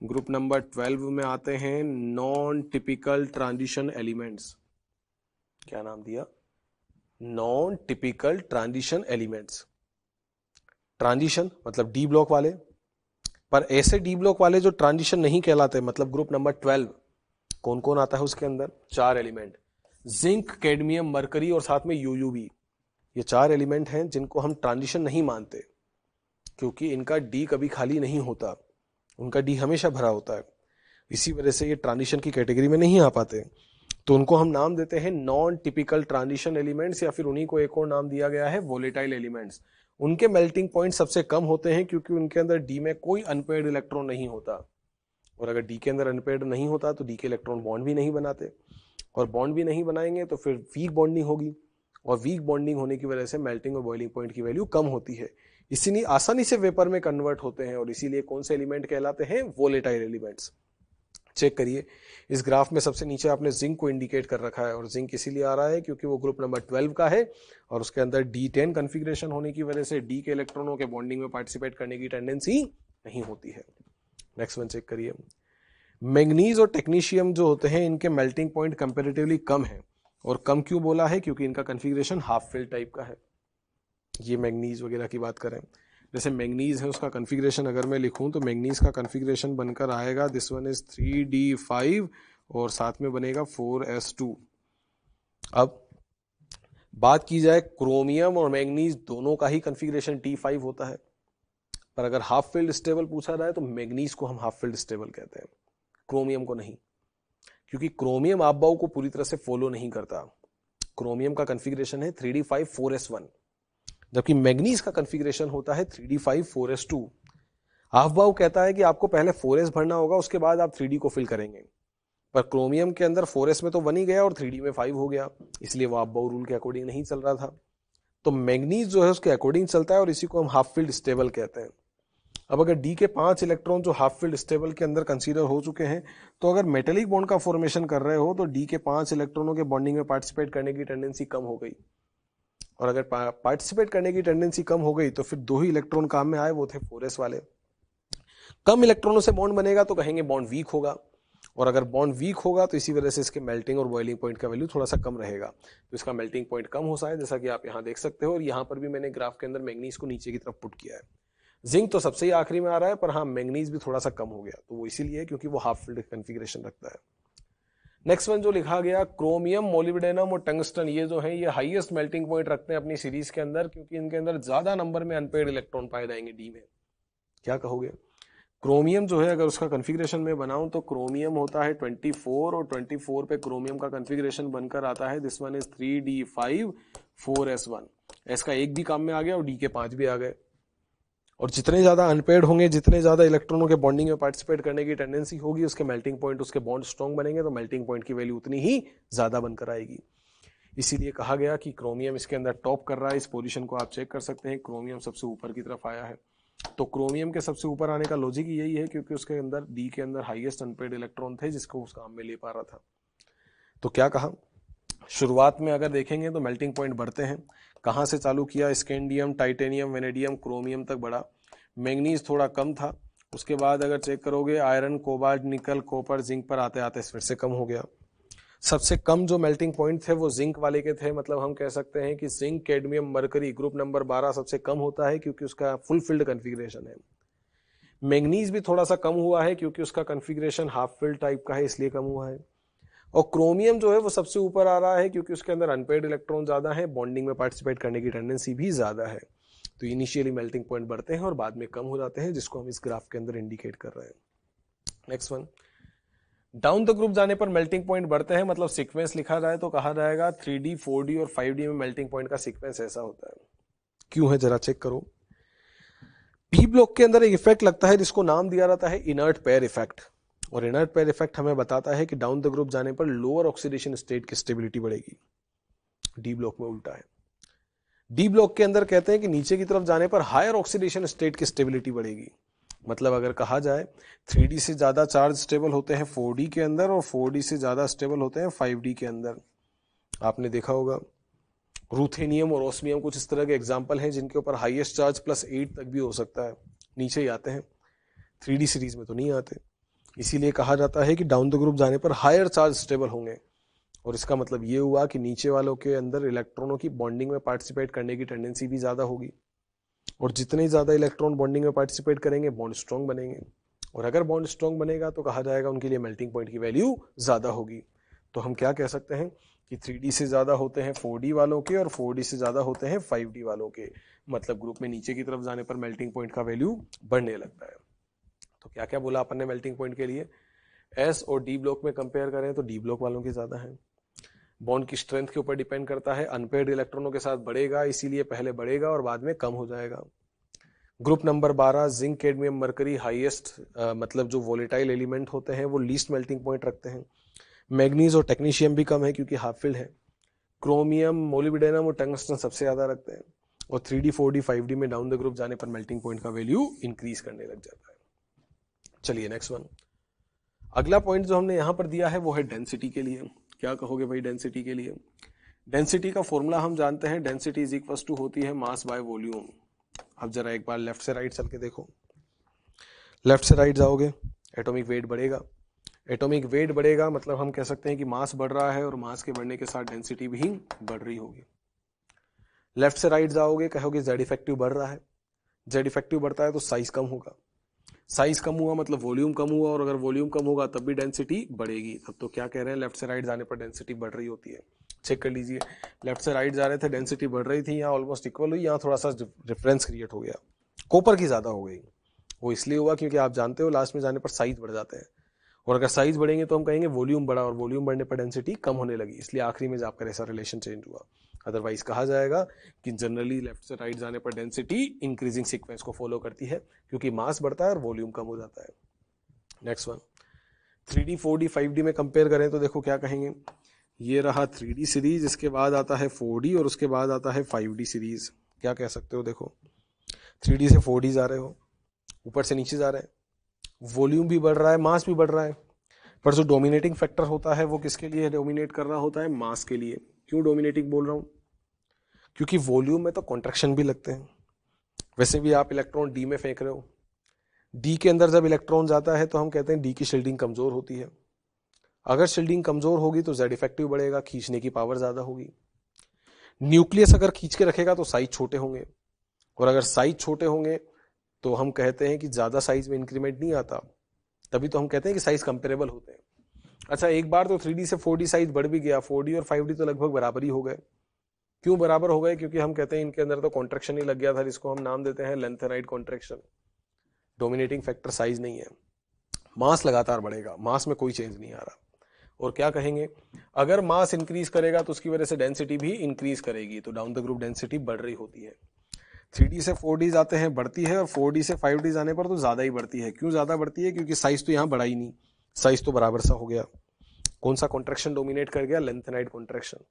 ग्रुप नंबर 12 में आते हैं नॉन टिपिकल ट्रांजिशन एलिमेंट्स। क्या नाम दिया? Non typical transition elements. Transition मतलब डी ब्लॉक वाले, पर ऐसे डी ब्लॉक वाले जो ट्रांजिशन नहीं कहलाते, मतलब ग्रुप नंबर 12 कौन कौन आता है उसके अंदर? 4 एलिमेंट, जिंक, कैडमियम, मरकरी और साथ में यूयूबी। ये 4 एलिमेंट हैं जिनको हम ट्रांजिशन नहीं मानते क्योंकि इनका डी कभी खाली नहीं होता, उनका डी हमेशा भरा होता है। इसी वजह से ये ट्रांजिशन की कैटेगरी में नहीं आ पाते। तो उनको हम नाम देते हैं नॉन टिपिकल ट्रांजिशन एलिमेंट्स, या फिर उन्हीं को एक और नाम दिया गया है वोलेटाइल एलिमेंट्स। उनके मेल्टिंग पॉइंट सबसे कम होते हैं क्योंकि उनके अंदर डी में कोई अनपेयर्ड इलेक्ट्रॉन नहीं होता, और अगर डी के अंदर अनपेयर्ड नहीं होता तो डी के इलेक्ट्रॉन बॉन्ड भी नहीं बनाते, और बॉन्ड भी नहीं बनाएंगे तो फिर वीक बॉन्डिंग होगी, और वीक बॉन्डिंग होने की वजह से मेल्टिंग और बॉइलिंग पॉइंट की वैल्यू कम होती है। इसीलिए आसानी से वेपर में कन्वर्ट होते हैं, और इसीलिए कौन से एलिमेंट कहलाते हैं? Volatile elements. चेक करिए, इस ग्राफ में सबसे नीचे आपने जिंक को इंडिकेट कर रखा है, और जिंक इसीलिए आ रहा है क्योंकि वो ग्रुप नंबर 12 का है और उसके अंदर D10 कॉन्फ़िगरेशन होने की वजह से डी के इलेक्ट्रॉनों के बॉन्डिंग में पार्टिसिपेट करने की टेंडेंसी नहीं होती है। नेक्स्ट वन चेक करिए, मैग्नीज और टेक्नीशियम जो होते हैं इनके मेल्टिंग पॉइंट कंपैरेटिवली कम है, और कम क्यों बोला है? क्योंकि इनका कॉन्फ़िगरेशन हाफ फिल टाइप का है। ये मैग्नीज वगैरह की बात करें, जैसे मैग्नीज है उसका कॉन्फ़िगरेशन अगर मैं लिखूं तो मैग्नीज का कॉन्फ़िगरेशन बनकर आएगा दिस वन इज 3D5 और साथ में बनेगा 4S2। अब बात की जाए क्रोमियम और मैग्नीज दोनों का ही कॉन्फ़िगरेशन T5 होता है, पर अगर हाफ फील्ड स्टेबल पूछा जाए तो मैग्नीज को हम हाफ फील्ड स्टेबल कहते हैं, क्रोमियम को नहीं, क्योंकि क्रोमियम आपबाउ को पूरी तरह से फॉलो नहीं करता। क्रोमियम का कॉन्फ़िगरेशन है 3D5 4S1, जबकि मैग्नीज का कॉन्फ़िगरेशन होता है 3d5 4s2। हाफ बाउ कहता है कि आपको पहले 4s भरना होगा, उसके बाद आप 3d को फिल करेंगे, पर क्रोमियम के अंदर 4s में तो 1 ही गया और 3d में 5 हो गया, इसलिए वो हाफ बाउ रूल के अकॉर्डिंग नहीं चल रहा था। तो मैग्नीज जो है उसके अकॉर्डिंग चलता है और इसी को हम हाफ फील्ड स्टेबल कहते हैं। अब अगर डी के 5 इलेक्ट्रॉन जो हाफ फील्ड स्टेबल के अंदर कंसीडर हो चुके हैं, तो अगर मेटेलिक बॉन्ड का फॉर्मेशन कर रहे हो तो डी के 5 इलेक्ट्रॉनों के बॉन्डिंग में पार्टिसिपेट करने की टेंडेंसी कम हो गई, और अगर पार्टिसिपेट करने की टेंडेंसी कम हो गई तो फिर 2 ही इलेक्ट्रॉन काम में आए, वो थे 4s वाले। कम इलेक्ट्रॉनों से बॉन्ड बनेगा तो कहेंगे बॉन्ड वीक होगा, और अगर बॉन्ड वीक होगा तो इसी वजह से इसके मेल्टिंग और बॉइलिंग पॉइंट का वैल्यू थोड़ा सा कम रहेगा, तो इसका मेल्टिंग पॉइंट कम हो सा है, जैसा कि आप यहाँ देख सकते हो। और यहाँ पर भी मैंने ग्राफ के अंदर मैग्नीज को नीचे की तरफ पुट किया है। जिंक तो सबसे ही आखिरी में आ रहा है, पर हाँ मैग्नीज भी थोड़ा सा कम हो गया, तो वो इसीलिए क्योंकि वो हाफ फील्ड कॉन्फ़िगरेशन रखता है। नेक्स्ट वन जो लिखा गया, क्रोमियम, मोलिब्डेनम और टंगस्टन, ये जो है ये हाईएस्ट मेल्टिंग पॉइंट रखते हैं अपनी सीरीज के अंदर, क्योंकि इनके अंदर ज्यादा नंबर में अनपेयर्ड इलेक्ट्रॉन पाए जाएंगे डी में। क्या कहोगे? क्रोमियम जो है अगर उसका कॉन्फ़िगरेशन में बनाऊं तो क्रोमियम होता है 24, और 24 पे क्रोमियम का कॉन्फ़िगरेशन बनकर आता है, this one is 3d5 4s1। S का एक भी काम में आ गया और डी के 5 भी आ गए। और जितने ज्यादा अनपेयर्ड होंगे, जितने ज्यादा इलेक्ट्रॉनों के बॉन्डिंग में पार्टिसिपेट करने की टेंडेंसी होगी, उसके मेल्टिंग पॉइंट, उसके बॉन्ड स्ट्रॉन्ग बनेंगे, तो मेल्टिंग पॉइंट की वैल्यू उतनी ही ज्यादा बनकर आएगी। इसीलिए कहा गया कि क्रोमियम इसके अंदर टॉप कर रहा है। इस पोजीशन को आप चेक कर सकते हैं, क्रोमियम सबसे ऊपर की तरफ आया है। तो क्रोमियम के सबसे ऊपर आने का लॉजिक यही है क्योंकि उसके अंदर डी के अंदर हाईएस्ट अनपेयर्ड इलेक्ट्रॉन थे जिसको उस काम में ले पा रहा था। तो क्या कहा, शुरुआत में अगर देखेंगे तो मेल्टिंग पॉइंट बढ़ते हैं। कहाँ से चालू किया? स्कैंडियम, टाइटेनियम, वेनेडियम, क्रोमियम तक बढ़ा। मैग्नीज थोड़ा कम था, उसके बाद अगर चेक करोगे आयरन, कोबाल्ट, निकल, कॉपर, जिंक पर आते आते फिर से कम हो गया। सबसे कम जो मेल्टिंग पॉइंट थे वो जिंक वाले के थे, मतलब हम कह सकते हैं कि zinc, cadmium, mercury, group number 12 सबसे कम होता है क्योंकि उसका फुल फिल्ड कॉन्फ़िगरेशन है। मैग्नीज भी थोड़ा सा कम हुआ है क्योंकि उसका कॉन्फ़िगरेशन हाफ फिल्ड टाइप का है, इसलिए कम हुआ है। और क्रोमियम जो है वो सबसे ऊपर आ रहा है क्योंकि उसके अंदर अनपेयर्ड इलेक्ट्रॉन ज्यादा है, बॉन्डिंग में पार्टिसिपेट करने की टेंडेंसी भी ज्यादा है। तो इनिशियली मेल्टिंग पॉइंट बढ़ते हैं और बाद में कम हो जाते हैं, जिसको हम इस ग्राफ के अंदर इंडिकेट कर रहे हैं। Next one, down the group जाने पर मेल्टिंग पॉइंट बढ़ते हैं, मतलब सीक्वेंस लिखा जाए तो कहा जाएगा 3D 4D और 5D में मेल्टिंग पॉइंट का सीक्वेंस ऐसा होता है। क्यों है जरा चेक करो। पी ब्लॉक के अंदर एक इफेक्ट लगता है जिसको नाम दिया जाता है इनर्ट पेयर इफेक्ट, और इनर्ट पेयर इफेक्ट हमें बताता है कि डाउन द ग्रुप जाने पर लोअर ऑक्सीडेशन स्टेट की स्टेबिलिटी बढ़ेगी। डी ब्लॉक में उल्टा है। डी ब्लॉक के अंदर कहते हैं कि नीचे की तरफ जाने पर हायर ऑक्सीडेशन स्टेट की स्टेबिलिटी बढ़ेगी। मतलब अगर कहा जाए 3D से ज्यादा चार्ज स्टेबल होते हैं 4D के अंदर, और 4D से ज्यादा स्टेबल होते हैं 5D के अंदर। आपने देखा होगा रूथेनियम और ओस्मियम कुछ इस तरह के एग्जाम्पल हैं जिनके ऊपर हाईएस्ट चार्ज +8 तक भी हो सकता है, नीचे ही आते हैं, 3D सीरीज में तो नहीं आते। इसीलिए कहा जाता है कि डाउन द ग्रुप जाने पर हायर चार्ज स्टेबल होंगे, और इसका मतलब ये हुआ कि नीचे वालों के अंदर इलेक्ट्रॉनों की बॉन्डिंग में पार्टिसिपेट करने की टेंडेंसी भी ज्यादा होगी, और जितने ज्यादा इलेक्ट्रॉन बॉन्डिंग में पार्टिसिपेट करेंगे बॉन्ड स्ट्रॉन्ग बनेंगे, और अगर बॉन्ड स्ट्रॉन्ग बनेगा तो कहा जाएगा उनके लिए मेल्टिंग पॉइंट की वैल्यू ज्यादा होगी। तो हम क्या कह सकते हैं कि 3D से ज्यादा होते हैं 4D वालों के, और 4D से ज्यादा होते हैं 5D वालों के, मतलब ग्रुप में नीचे की तरफ जाने पर मेल्टिंग पॉइंट का वैल्यू बढ़ने लगता है। तो क्या क्या बोला अपन ने मेल्टिंग पॉइंट के लिए? एस और डी ब्लॉक में कंपेयर करें तो डी ब्लॉक वालों की ज्यादा है। बॉन्ड की स्ट्रेंथ के ऊपर डिपेंड करता है, अनपेयर्ड इलेक्ट्रॉनों के साथ बढ़ेगा, इसीलिए पहले बढ़ेगा और बाद में कम हो जाएगा। Group number 12 zinc, cadmium, mercury highest, मतलब जो वोलेटाइल एलिमेंट होते हैं वो लीस्ट मेल्टिंग पॉइंट रखते हैं। मैग्नीज और टेक्नीशियम भी कम है क्योंकि हाफ फिल्ड है। क्रोमियम, मोलिब्डेनम और टंगस्टन सबसे ज्यादा रखते हैं, और 3D 4D 5D में डाउन द ग्रुप जाने पर मेल्टिंग पॉइंट का वैल्यू इंक्रीज करने लग जाता है। चलिए नेक्स्ट वन, अगला पॉइंट जो हमने यहां पर दिया है वो है डेंसिटी के लिए। क्या कहोगे भाई डेंसिटी के लिए? डेंसिटी का फॉर्मूला हम जानते हैं, डेंसिटी इज इक्वल टू होती है मास बाय वॉल्यूम। अब जरा एक बार लेफ्ट से राइट चल के देखो, लेफ्ट से राइट जाओगे एटॉमिक वेट बढ़ेगा। एटॉमिक वेट बढ़ेगा मतलब हम कह सकते हैं कि मास बढ़ रहा है, और मास के बढ़ने के साथ डेंसिटी भी बढ़ रही होगी। लेफ्ट से राइट जाओगे कहोगे जेड इफेक्टिव बढ़ रहा है। जेड इफेक्टिव बढ़ता है तो साइज कम होगा, साइज कम हुआ मतलब वॉल्यूम कम हुआ, और अगर वॉल्यूम कम होगा तब भी डेंसिटी बढ़ेगी। तब तो क्या कह रहे हैं, लेफ्ट से राइट जाने पर डेंसिटी बढ़ रही होती है। चेक कर लीजिए, लेफ्ट से राइट जा रहे थे डेंसिटी बढ़ रही थी, यहाँ ऑलमोस्ट इक्वल हुई, यहाँ थोड़ा सा डिफरेंस क्रिएट हो गया, कॉपर की ज्यादा हो गई। वो इसलिए हुआ क्योंकि आप जानते हो लास्ट में जाने पर साइज बढ़ जाते हैं, और अगर साइज बढ़ेंगे तो हम कहेंगे वॉल्यूम बढ़ा, और वॉल्यूम बढ़ने पर डेंसिटी कम होने लगी, इसलिए आखिरी में जाकर ऐसा रिलेशन चेंज हुआ। अदरवाइज कहा जाएगा कि जनरली लेफ्ट से राइट जाने पर डेंसिटी इंक्रीजिंग सीक्वेंस को फॉलो करती है, क्योंकि मास बढ़ता है और वॉल्यूम कम हो जाता है। Next one, 3D 4D 5D में कंपेयर करें तो देखो क्या कहेंगे, ये रहा 3D सीरीज, इसके बाद आता है 4D और उसके बाद आता है 5D सीरीज। क्या कह सकते हो, देखो 3D से 4D जा रहे हो, ऊपर से नीचे जा रहे हैं, वॉल्यूम भी बढ़ रहा है, मास भी बढ़ रहा है, पर जो डोमिनेटिंग फैक्टर होता है वो किसके लिए डोमिनेट कर रहा होता है, मास के लिए। क्यों डोमिनेटिंग बोल रहा हूं, क्योंकि वॉल्यूम में तो कॉन्ट्रैक्शन भी लगते हैं। वैसे भी आप इलेक्ट्रॉन डी में फेंक रहे हो, डी के अंदर जब इलेक्ट्रॉन जाता है तो हम कहते हैं डी की शील्डिंग कमजोर होती है। अगर शील्डिंग कमजोर होगी तो जेड इफेक्टिव बढ़ेगा, खींचने की पावर ज्यादा होगी। न्यूक्लियस अगर खींच के रखेगा तो साइज छोटे होंगे, और अगर साइज छोटे होंगे तो हम कहते हैं कि ज्यादा साइज में इंक्रीमेंट नहीं आता, तभी तो हम कहते हैं कि साइज कंपेरेबल होते हैं। अच्छा, एक बार तो 3D से 4D साइज बढ़ भी गया, 4D और 5D तो लगभग बराबर ही हो गए। क्यों बराबर हो गए, क्योंकि हम कहते हैं इनके अंदर तो कॉन्ट्रैक्शन ही लग गया था, जिसको हम नाम देते हैं lanthanide contraction. Dominating factor size नहीं है, मास लगातार बढ़ेगा, मास में कोई चेंज नहीं आ रहा। और क्या कहेंगे, अगर मास इंक्रीज करेगा तो उसकी वजह से डेंसिटी भी इंक्रीज करेगी, तो डाउन द ग्रुप डेंसिटी बढ़ रही होती है। 3D से 4D जाते हैं बढ़ती है, और 4D से 5D जाने पर तो ज्यादा ही बढ़ती है। क्यों ज्यादा बढ़ती है, क्योंकि साइज तो यहाँ बढ़ा ही नहीं, साइज तो बराबर सा हो गया। कौन सा कॉन्ट्रैक्शन डोमिनेट कर गया, लेंथेनाइड कॉन्ट्रैक्शन।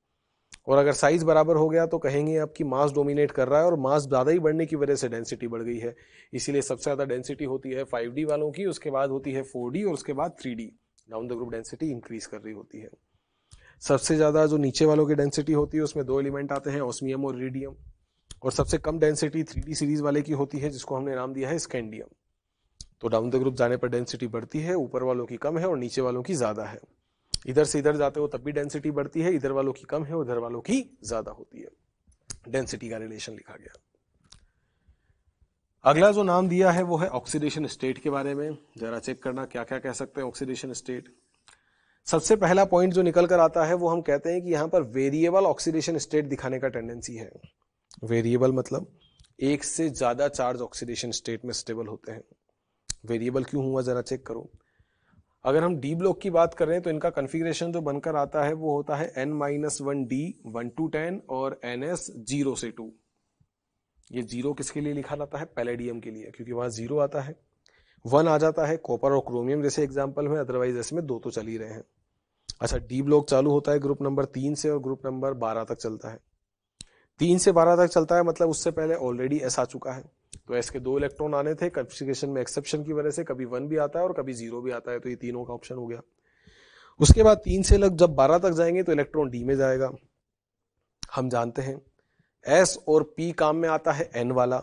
और अगर साइज बराबर हो गया तो कहेंगे आपकी मास डोमिनेट कर रहा है, और मास ज्यादा ही बढ़ने की वजह से डेंसिटी बढ़ गई है। इसीलिए सबसे ज्यादा डेंसिटी होती है 5D वालों की, उसके बाद होती है 4D और उसके बाद 3D। Down the group density increase कर रही होती है। सबसे ज्यादा जो नीचे वालों की डेंसिटी होती है उसमें दो एलिमेंट आते हैं, ऑस्मियम और इरिडियम। और सबसे कम डेंसिटी 3D सीरीज वाले की होती है, जिसको हमने नाम दिया है स्कैंडियम। तो डाउन द ग्रुप जाने पर डेंसिटी बढ़ती है, ऊपर वालों की कम है और नीचे वालों की ज्यादा है। इधर से इधर जाते हो तब भी डेंसिटी बढ़ती है, इधर वालों की कम है उधर वालों की ज्यादा होती है। डेंसिटी का रिलेशन लिखा गया। अगला जो नाम दिया है वो है ऑक्सीडेशन स्टेट के बारे में। जरा चेक करना क्या क्या कह सकते हैं ऑक्सीडेशन स्टेट। सबसे पहला पॉइंट जो निकल कर आता है वो हम कहते हैं कि यहां पर वेरिएबल ऑक्सीडेशन स्टेट दिखाने का टेंडेंसी है। वेरिएबल मतलब एक से ज्यादा चार्ज ऑक्सीडेशन स्टेट में स्टेबल होते हैं। वेरिएबल क्यों हुआ, जरा चेक करो। अगर हम डी ब्लॉक की बात करें तो इनका कॉन्फ़िगरेशन जो बनकर आता है वो होता है n-1d 1 to 10 और ns 0 से 2। ये 0 किसके लिए लिखा जाता है, पैलेडियम के लिए, क्योंकि वहां 0 आता है। 1 आ जाता है कॉपर और क्रोमियम जैसे एग्जाम्पल में, अदरवाइज इसमें 2 तो चल ही रहे हैं। अच्छा, डी ब्लॉक चालू होता है ग्रुप नंबर 3 से और ग्रुप नंबर 12 तक चलता है। 3 से 12 तक चलता है मतलब उससे पहले ऑलरेडी एस आ चुका है, तो एस के 2 इलेक्ट्रॉन आने थे। कॉन्फ़िगरेशन में एक्सेप्शन की वजह से कभी 1 भी आता है और कभी 0 भी आता है, तो ये तीनों का ऑप्शन हो गया। उसके बाद 3 से जब 12 तक जाएंगे तो इलेक्ट्रॉन डी में जाएगा। हम जानते हैं एस और पी काम में आता है एन वाला,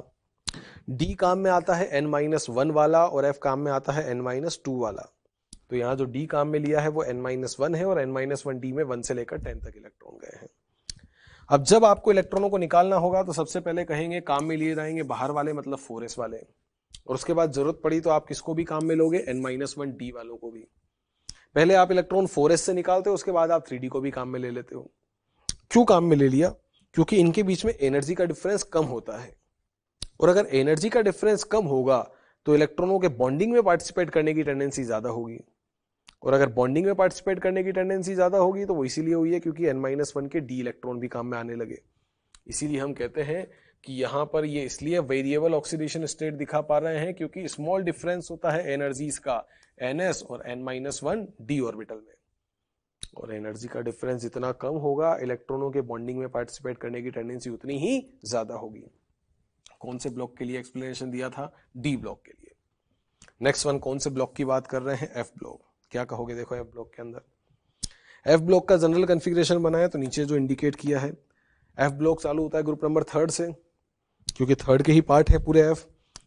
डी काम में आता है n-1 वाला, और एफ काम में आता है n-2 वाला। तो यहाँ जो डी काम में लिया है वो n-1 है, और n-1 डी में 1 से लेकर 10 तक इलेक्ट्रॉन गए हैं। अब जब आपको इलेक्ट्रॉनों को निकालना होगा तो सबसे पहले कहेंगे काम में लिए जाएंगे बाहर वाले, मतलब 4s वाले, और उसके बाद जरूरत पड़ी तो आप किसको भी काम में लोगे, n-1 डी वालों को भी। पहले आप इलेक्ट्रॉन 4s से निकालते हो, उसके बाद आप 3d को भी काम में ले लेते हो। क्यों काम में ले लिया, क्योंकि इनके बीच में एनर्जी का डिफरेंस कम होता है, और अगर एनर्जी का डिफरेंस कम होगा तो इलेक्ट्रॉनों के बॉन्डिंग में पार्टिसिपेट करने की टेंडेंसी ज्यादा होगी, और अगर बॉन्डिंग में पार्टिसिपेट करने की टेंडेंसी ज्यादा होगी तो वो इसीलिए हुई है क्योंकि n-1 के डी इलेक्ट्रॉन भी काम में आने लगे। इसीलिए हम कहते हैं कि यहां पर ये इसलिए वेरिएबल ऑक्सीडेशन स्टेट दिखा पा रहे हैं क्योंकि स्मॉल डिफरेंस होता है एनर्जीज का ns और n-1 डी ऑर्बिटल में, और एनर्जी का डिफरेंस जितना कम होगा इलेक्ट्रॉनों के बॉन्डिंग में पार्टिसिपेट करने की टेंडेंसी उतनी ही ज्यादा होगी। कौन से ब्लॉक के लिए एक्सप्लेनेशन दिया था, डी ब्लॉक के लिए। नेक्स्ट वन, कौन से ब्लॉक की बात कर रहे हैं, एफ ब्लॉक। क्या कहोगे, देखो एफ ब्लॉक के अंदर एफ ब्लॉक का जनरल कॉन्फ़िगरेशन बनाया तो नीचे जो इंडिकेट किया है, एफ ब्लॉक चालू होता है ग्रुप नंबर 3 से, क्योंकि 3 के ही पार्ट है पूरे एफ।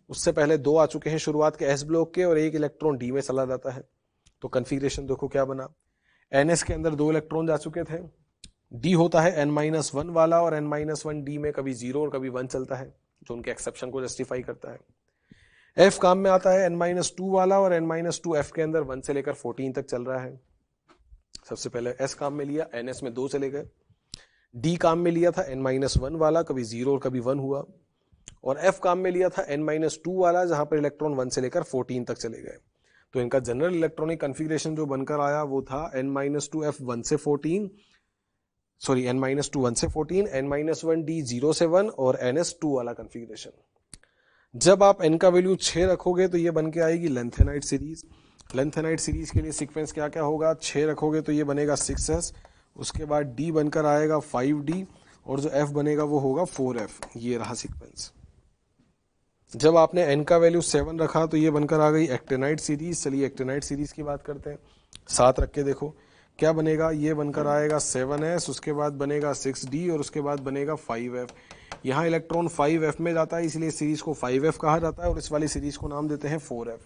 उससे पहले 2 आ चुके हैं शुरुआत के एस ब्लॉक के, और एक इलेक्ट्रॉन डी में चला जाता है। तो कॉन्फ़िगरेशन देखो क्या बना, एनएस के अंदर 2 इलेक्ट्रॉन जा चुके थे, डी होता है n-1 वाला, और n-1 डी में कभी 0 और कभी 1 चलता है, जो उनके एक्सेप्शन को जस्टिफाई करता है। एफ काम में आता है n-2 वाला, और n-2 एफ के अंदर 1 से लेकर 14 तक चल रहा है। सबसे पहले एस काम में लिया, एनएस में 2 चले गए। डी काम में लिया था n-1 वाला, कभी 0 और कभी 1 हुआ, और एफ काम में लिया था n-2 वाला, जहां पर इलेक्ट्रॉन 1 से लेकर 14 तक चले गए। तो इनका जनरल इलेक्ट्रॉनिक कॉन्फ़िगरेशन जो बनकर आया वो था n-2 f 1 से 14, सॉरी n-2 1 से 14, n-1d 0 से 1 और ns 2 वाला कॉन्फ़िगरेशन। जब आप n का वैल्यू 6 रखोगे तो ये बन के आएगी लेंथेनाइट सीरीज। लेंथेनाइट सीरीज के लिए सीक्वेंस क्या क्या होगा, 6 रखोगे तो ये बनेगा 6s, उसके बाद d बनकर आएगा 5d और जो f बनेगा वो होगा 4f। ये रहा सीक्वेंस। जब आपने n का वैल्यू 7 रखा तो ये बनकर आ गई एक्टिनाइट सीरीज। चलिए एक्टिनाइट सीरीज की बात करते हैं। 7 रख के देखो क्या बनेगा, ये बनकर आएगा 7s, उसके बाद बनेगा 6d और उसके बाद बनेगा 5f। यहाँ इलेक्ट्रॉन 5f में जाता है इसलिए सीरीज को 5f कहा जाता है और इस वाली सीरीज को नाम देते हैं 4f।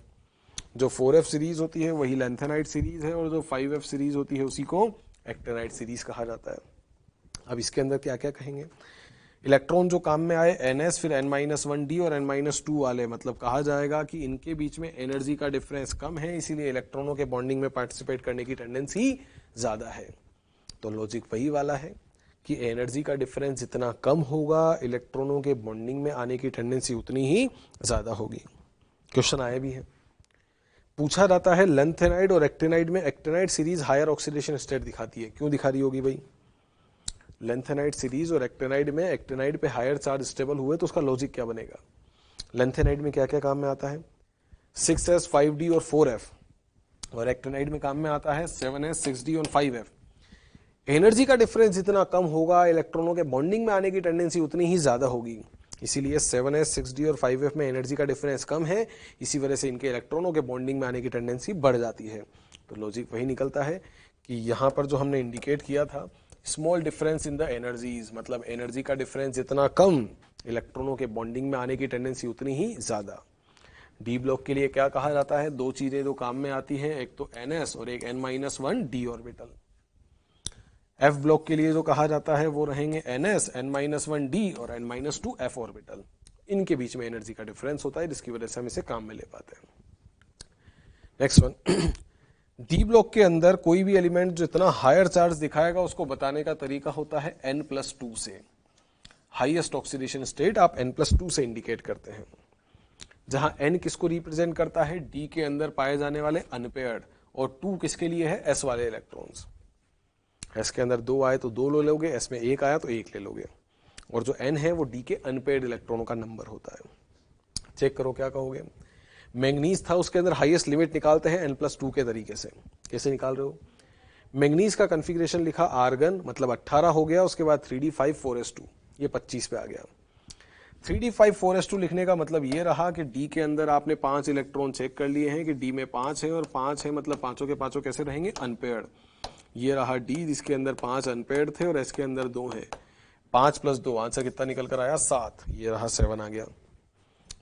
जो 4f सीरीज होती है वही लेंथेनाइट सीरीज है और जो 5f सीरीज होती है उसी को एक्टिनाइट सीरीज कहा जाता है। अब इसके अंदर क्या क्या कहेंगे, इलेक्ट्रॉन जो काम में आए ns फिर n-1d और n-2 वाले, मतलब कहा जाएगा कि इनके बीच में एनर्जी का डिफरेंस कम है इसीलिए इलेक्ट्रॉनों के बॉन्डिंग में पार्टिसिपेट करने की टेंडेंसी ज़्यादा है। तो लॉजिक वही वाला है कि एनर्जी का डिफरेंस जितना कम होगा इलेक्ट्रॉनों के बॉन्डिंग में आने की टेंडेंसी उतनी ही ज़्यादा होगी। क्वेश्चन आए भी है, पूछा जाता है लेंथेनाइड और एक्टिनाइड में actinide series higher oxidation state दिखाती है, क्यों दिखा रही होगी भाई? लेंथेनाइड सीरीज और एक्टिनाइड में एक्टिनाइड पे हायर चार्ज स्टेबल हुए तो उसका लॉजिक क्या बनेगा? लेंथेनाइड में क्या क्या काम में आता है? 6s 5d और 4f, और एक्टिनाइड में काम में आता है 7s 6d और 5f। एनर्जी का डिफरेंस जितना कम होगा इलेक्ट्रॉनों के बॉन्डिंग में आने की टेंडेंसी उतनी ही ज्यादा होगी, इसीलिए 7s 6d और 5f में एनर्जी का डिफरेंस कम है, इसी वजह से इनके इलेक्ट्रॉनों के बॉन्डिंग में आने की टेंडेंसी बढ़ जाती है। तो लॉजिक वही निकलता है कि यहाँ पर जो हमने इंडिकेट किया था small difference in the energies, मतलब एनर्जी का डिफरेंस जितना कम इलेक्ट्रॉनों के बॉन्डिंग में आने की टेंडेंसी उतनी ही ज्यादा। डी ब्लॉक के लिए क्या कहा जाता है, दो चीजें जो काम में आती हैं, एक तो ns और एक n-1d ऑर्बिटल। एफ ब्लॉक के लिए जो कहा जाता है वो रहेंगे ns n-1d और n-2 f ऑर्बिटल। इनके बीच में एनर्जी का डिफरेंस होता है जिसकी वजह से हम इसे काम में ले पाते हैं। नेक्स्ट वन, डी ब्लॉक के अंदर कोई भी एलिमेंट जो इतना हायर चार्ज दिखाएगा उसको बताने का तरीका होता है n+2 से। हाईएस्ट ऑक्सीडेशन स्टेट आप n+2 से इंडिकेट करते हैं, जहां n किसको रिप्रेजेंट करता है, d के अंदर पाए जाने वाले अनपेयर्ड, और 2 किसके लिए है, s वाले इलेक्ट्रॉन्स। s के अंदर 2 आए तो 2 ले लोगे, s में 1 आया तो 1 ले लोगे, और जो n है वो d के अनपेयर्ड इलेक्ट्रॉनों का नंबर होता है। चेक करो क्या कहोगे। मैंगनीज था, उसके अंदर हाईएस्ट लिमिट निकालते हैं n+2 के तरीके से। कैसे निकाल रहे हो? मैंगनीज का कॉन्फ़िगरेशन लिखा आर्गन, मतलब 18 हो गया, उसके बाद 3d5 4s2, ये 25 पे आ गया। 3d5 4s2 लिखने का मतलब ये रहा कि d के अंदर आपने 5 इलेक्ट्रॉन चेक कर लिए हैं कि d में 5 है और 5 है, मतलब पांचों के पांचों कैसे रहेंगे, अनपेयर्ड। ये रहा d जिसके अंदर 5 अनपेयर्ड थे और s के अंदर 2 है। 5 + 2 आंसर कितना निकल कर आया, 7। ये रहा 7 आ गया।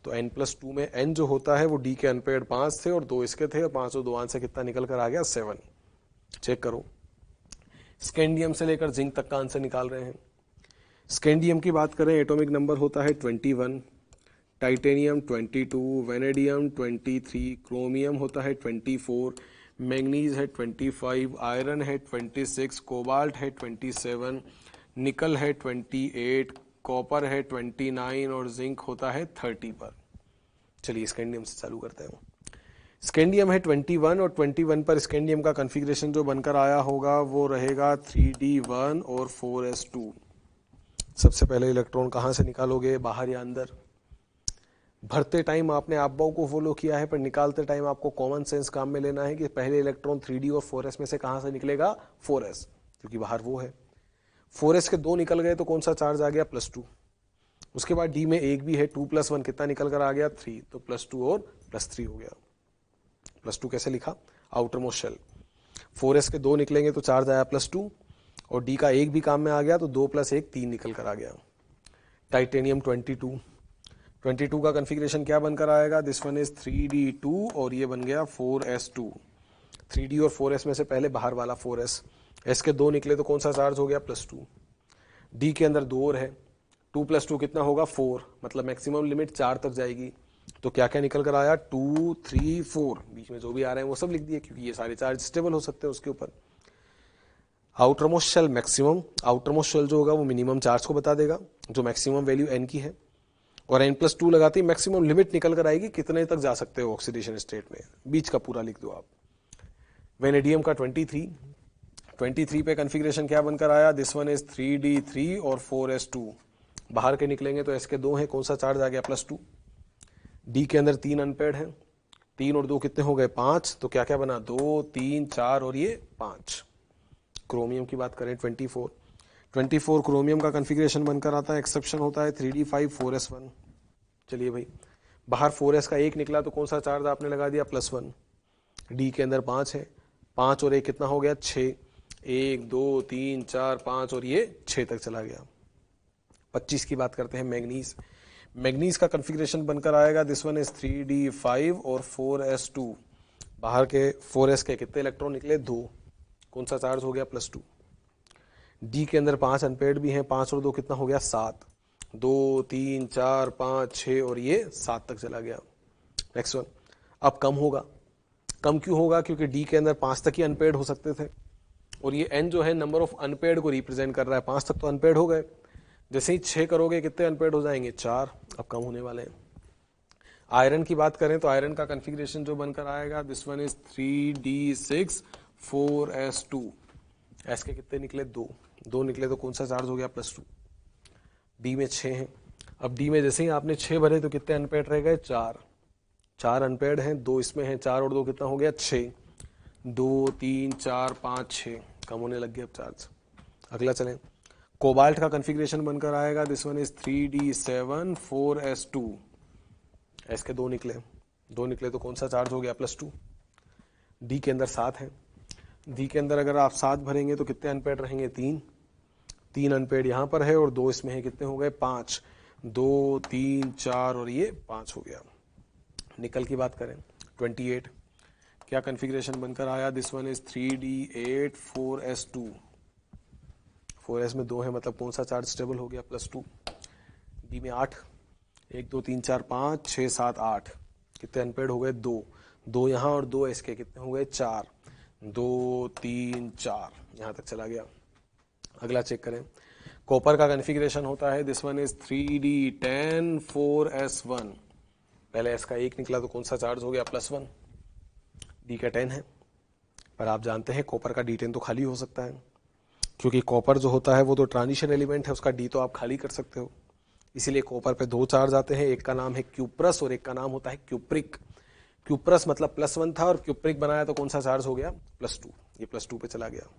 तो n+2 में n जो होता है वो d के अनपेयर्ड 5 थे और 2 इसके थे, और 5 और 2 आंसर कितना निकल कर आ गया, 7। चेक करो, स्कैंडियम से लेकर जिंक तक का आंसर निकाल रहे हैं। स्कैंडियम की बात करें, एटॉमिक नंबर होता है 21, टाइटेनियम 22, वेनेडियम 23, क्रोमियम होता है 24, मैंगनीज है 25, आयरन है 26, कोबाल्ट है 27, निकल है 28, कॉपर है 29 और जिंक होता है 30 पर। चलिए स्कैंडियम से चालू करते हैं। स्कैंडियम है 21 और 21 पर स्कैंडियम का कॉन्फ़िगरेशन जो बनकर आया होगा वो रहेगा 3d1 और 4s2। सबसे पहले इलेक्ट्रॉन कहाँ से निकालोगे, बाहर या अंदर? भरते टाइम आपने आपबाऊ को फॉलो किया है, पर निकालते टाइम आपको कॉमन सेंस काम में लेना है कि पहले इलेक्ट्रॉन 3d और 4s में से कहाँ से निकलेगा, 4s, क्योंकि बाहर वो है। 4s के 2 निकल गए तो कौन सा चार्ज आ गया, +2। उसके बाद d में 1 भी है, 2 + 1 कितना निकल कर आ गया, 3, तो +2 और +3 हो गया। +2 कैसे लिखा, आउटर मोस्ट शेल। 4s के 2 निकलेंगे तो चार्ज आया +2, और d का 1 भी काम में आ गया तो 2 + 1 3 निकल कर आ गया। टाइटेनियम 22 का कॉन्फ़िगरेशन क्या बनकर आएगा, दिस वन इज 3d2 और ये बन गया 4s2। 3d और 4s में से पहले बाहर वाला 4s, s के 2 निकले तो कौन सा चार्ज हो गया, +2। d के अंदर 2 और है, 2 + 2 कितना होगा, 4, मतलब मैक्सिमम लिमिट 4 तक जाएगी। तो क्या क्या निकल कर आया, 2 3 4, बीच में जो भी आ रहे हैं वो सब लिख दिए क्योंकि ये सारे चार्ज स्टेबल हो सकते हैं उसके ऊपर। Outermost shell maximum, outermost shell जो होगा वो मिनिमम चार्ज को बता देगा, जो मैक्सिमम वैल्यू n की है, और n+2 लगाते ही मैक्सिमम लिमिट निकल कर आएगी कितने तक जा सकते हो ऑक्सीडेशन स्टेट में, बीच का पूरा लिख दो आप। वेनेडियम का 23, 23 पे कन्फिग्रेशन क्या बनकर आया, दिस वन इज 3d3 और 4s2। बाहर के निकलेंगे तो s के 2 हैं, कौन सा चार्ज आ गया, +2। डी के अंदर 3 अनपेड हैं, 3 और 2 कितने हो गए, 5। तो क्या क्या बना, 2 3 4 और ये 5। क्रोमियम की बात करें 24 क्रोमियम का कन्फिग्रेशन बनकर आता है, एक्सेप्शन होता है 3d5 4s1। चलिए भाई, बाहर 4s का 1 निकला तो कौन सा चार्ज आपने लगा दिया, +1। डी के अंदर 5 है, 5 और 1 कितना हो गया, 6। 1 2 3 4 5 और ये 6 तक चला गया। 25 की बात करते हैं, मैग्नीज। मैग्नीज का कन्फिग्रेशन बनकर आएगा, दिस वन इज 3d5 और 4s2। बाहर के 4s के कितने इलेक्ट्रॉन निकले, 2। कौन सा चार्ज हो गया, +2। डी के अंदर 5 अनपेड भी हैं, 5 और 2 कितना हो गया, 7। 2 3 4 5 6 और ये 7 तक चला गया। नेक्स्ट वन, अब कम होगा। कम क्यों होगा, क्योंकि डी के अंदर 5 तक ही अनपेड हो सकते थे और ये एन जो है नंबर ऑफ अनपेड को रिप्रेजेंट कर रहा है। 5 तक तो अनपेड हो गए, जैसे ही 6 करोगे कितने अनपेड हो जाएंगे, 4। अब कम होने वाले हैं। आयरन की बात करें तो आयरन का कन्फिग्रेशन जो बनकर आएगा, this one is 3d6 4s2। S के कितने निकले, 2 निकले तो कौन सा चार्ज हो गया, +2। डी में 6 हैं, अब डी में जैसे ही आपने 6 भरे तो कितने अनपेड रह गए, 4 अनपेड हैं, 2 इसमें हैं, 4 और 2 कितना हो गया, 6। 2 3 4 5 6, कम होने लग गया अब चार्ज। अगला चलें, कोबाल्ट का कन्फिग्रेशन बनकर आएगा, this one is 3d7 4s2। S के 2 निकले तो कौन सा चार्ज हो गया, +2। डी के अंदर 7 है, डी के अंदर अगर आप 7 भरेंगे तो कितने अनपेड रहेंगे, 3 अनपेड यहाँ पर है और 2 इसमें है, कितने हो गए, 5। 2 3 4 और ये 5 हो गया। निकल की बात करें 28, क्या कन्फिग्रेशन बनकर आया, this one is 3d8 4s2। 4s में 2 है, मतलब कौन सा चार्ज स्टेबल हो गया, +2। डी में 8, 1 2 3 4 5 6 7 8, कितने अनपेड हो गए, 2 यहाँ और 2 इसके कितने हो गए, 4। 2 3 4 यहाँ तक चला गया। अगला चेक करें, कॉपर का कन्फिग्रेशन होता है, this one is 3d10 4s1। पहले एस का 1 निकला तो कौन सा चार्ज हो गया, +1। डी का 10 है, पर आप जानते हैं कॉपर का D10 तो खाली हो सकता है, क्योंकि कॉपर जो होता है वो तो ट्रांजिशन एलिमेंट है, उसका डी तो आप खाली कर सकते हो। इसीलिए कॉपर पे 2 चार्ज आते हैं, एक का नाम है क्यूप्रस और एक का नाम होता है क्यूप्रिक। क्यूप्रस मतलब +1 था और क्यूप्रिक बनाया तो कौन सा चार्ज हो गया, +2। ये +2 पे चला गया।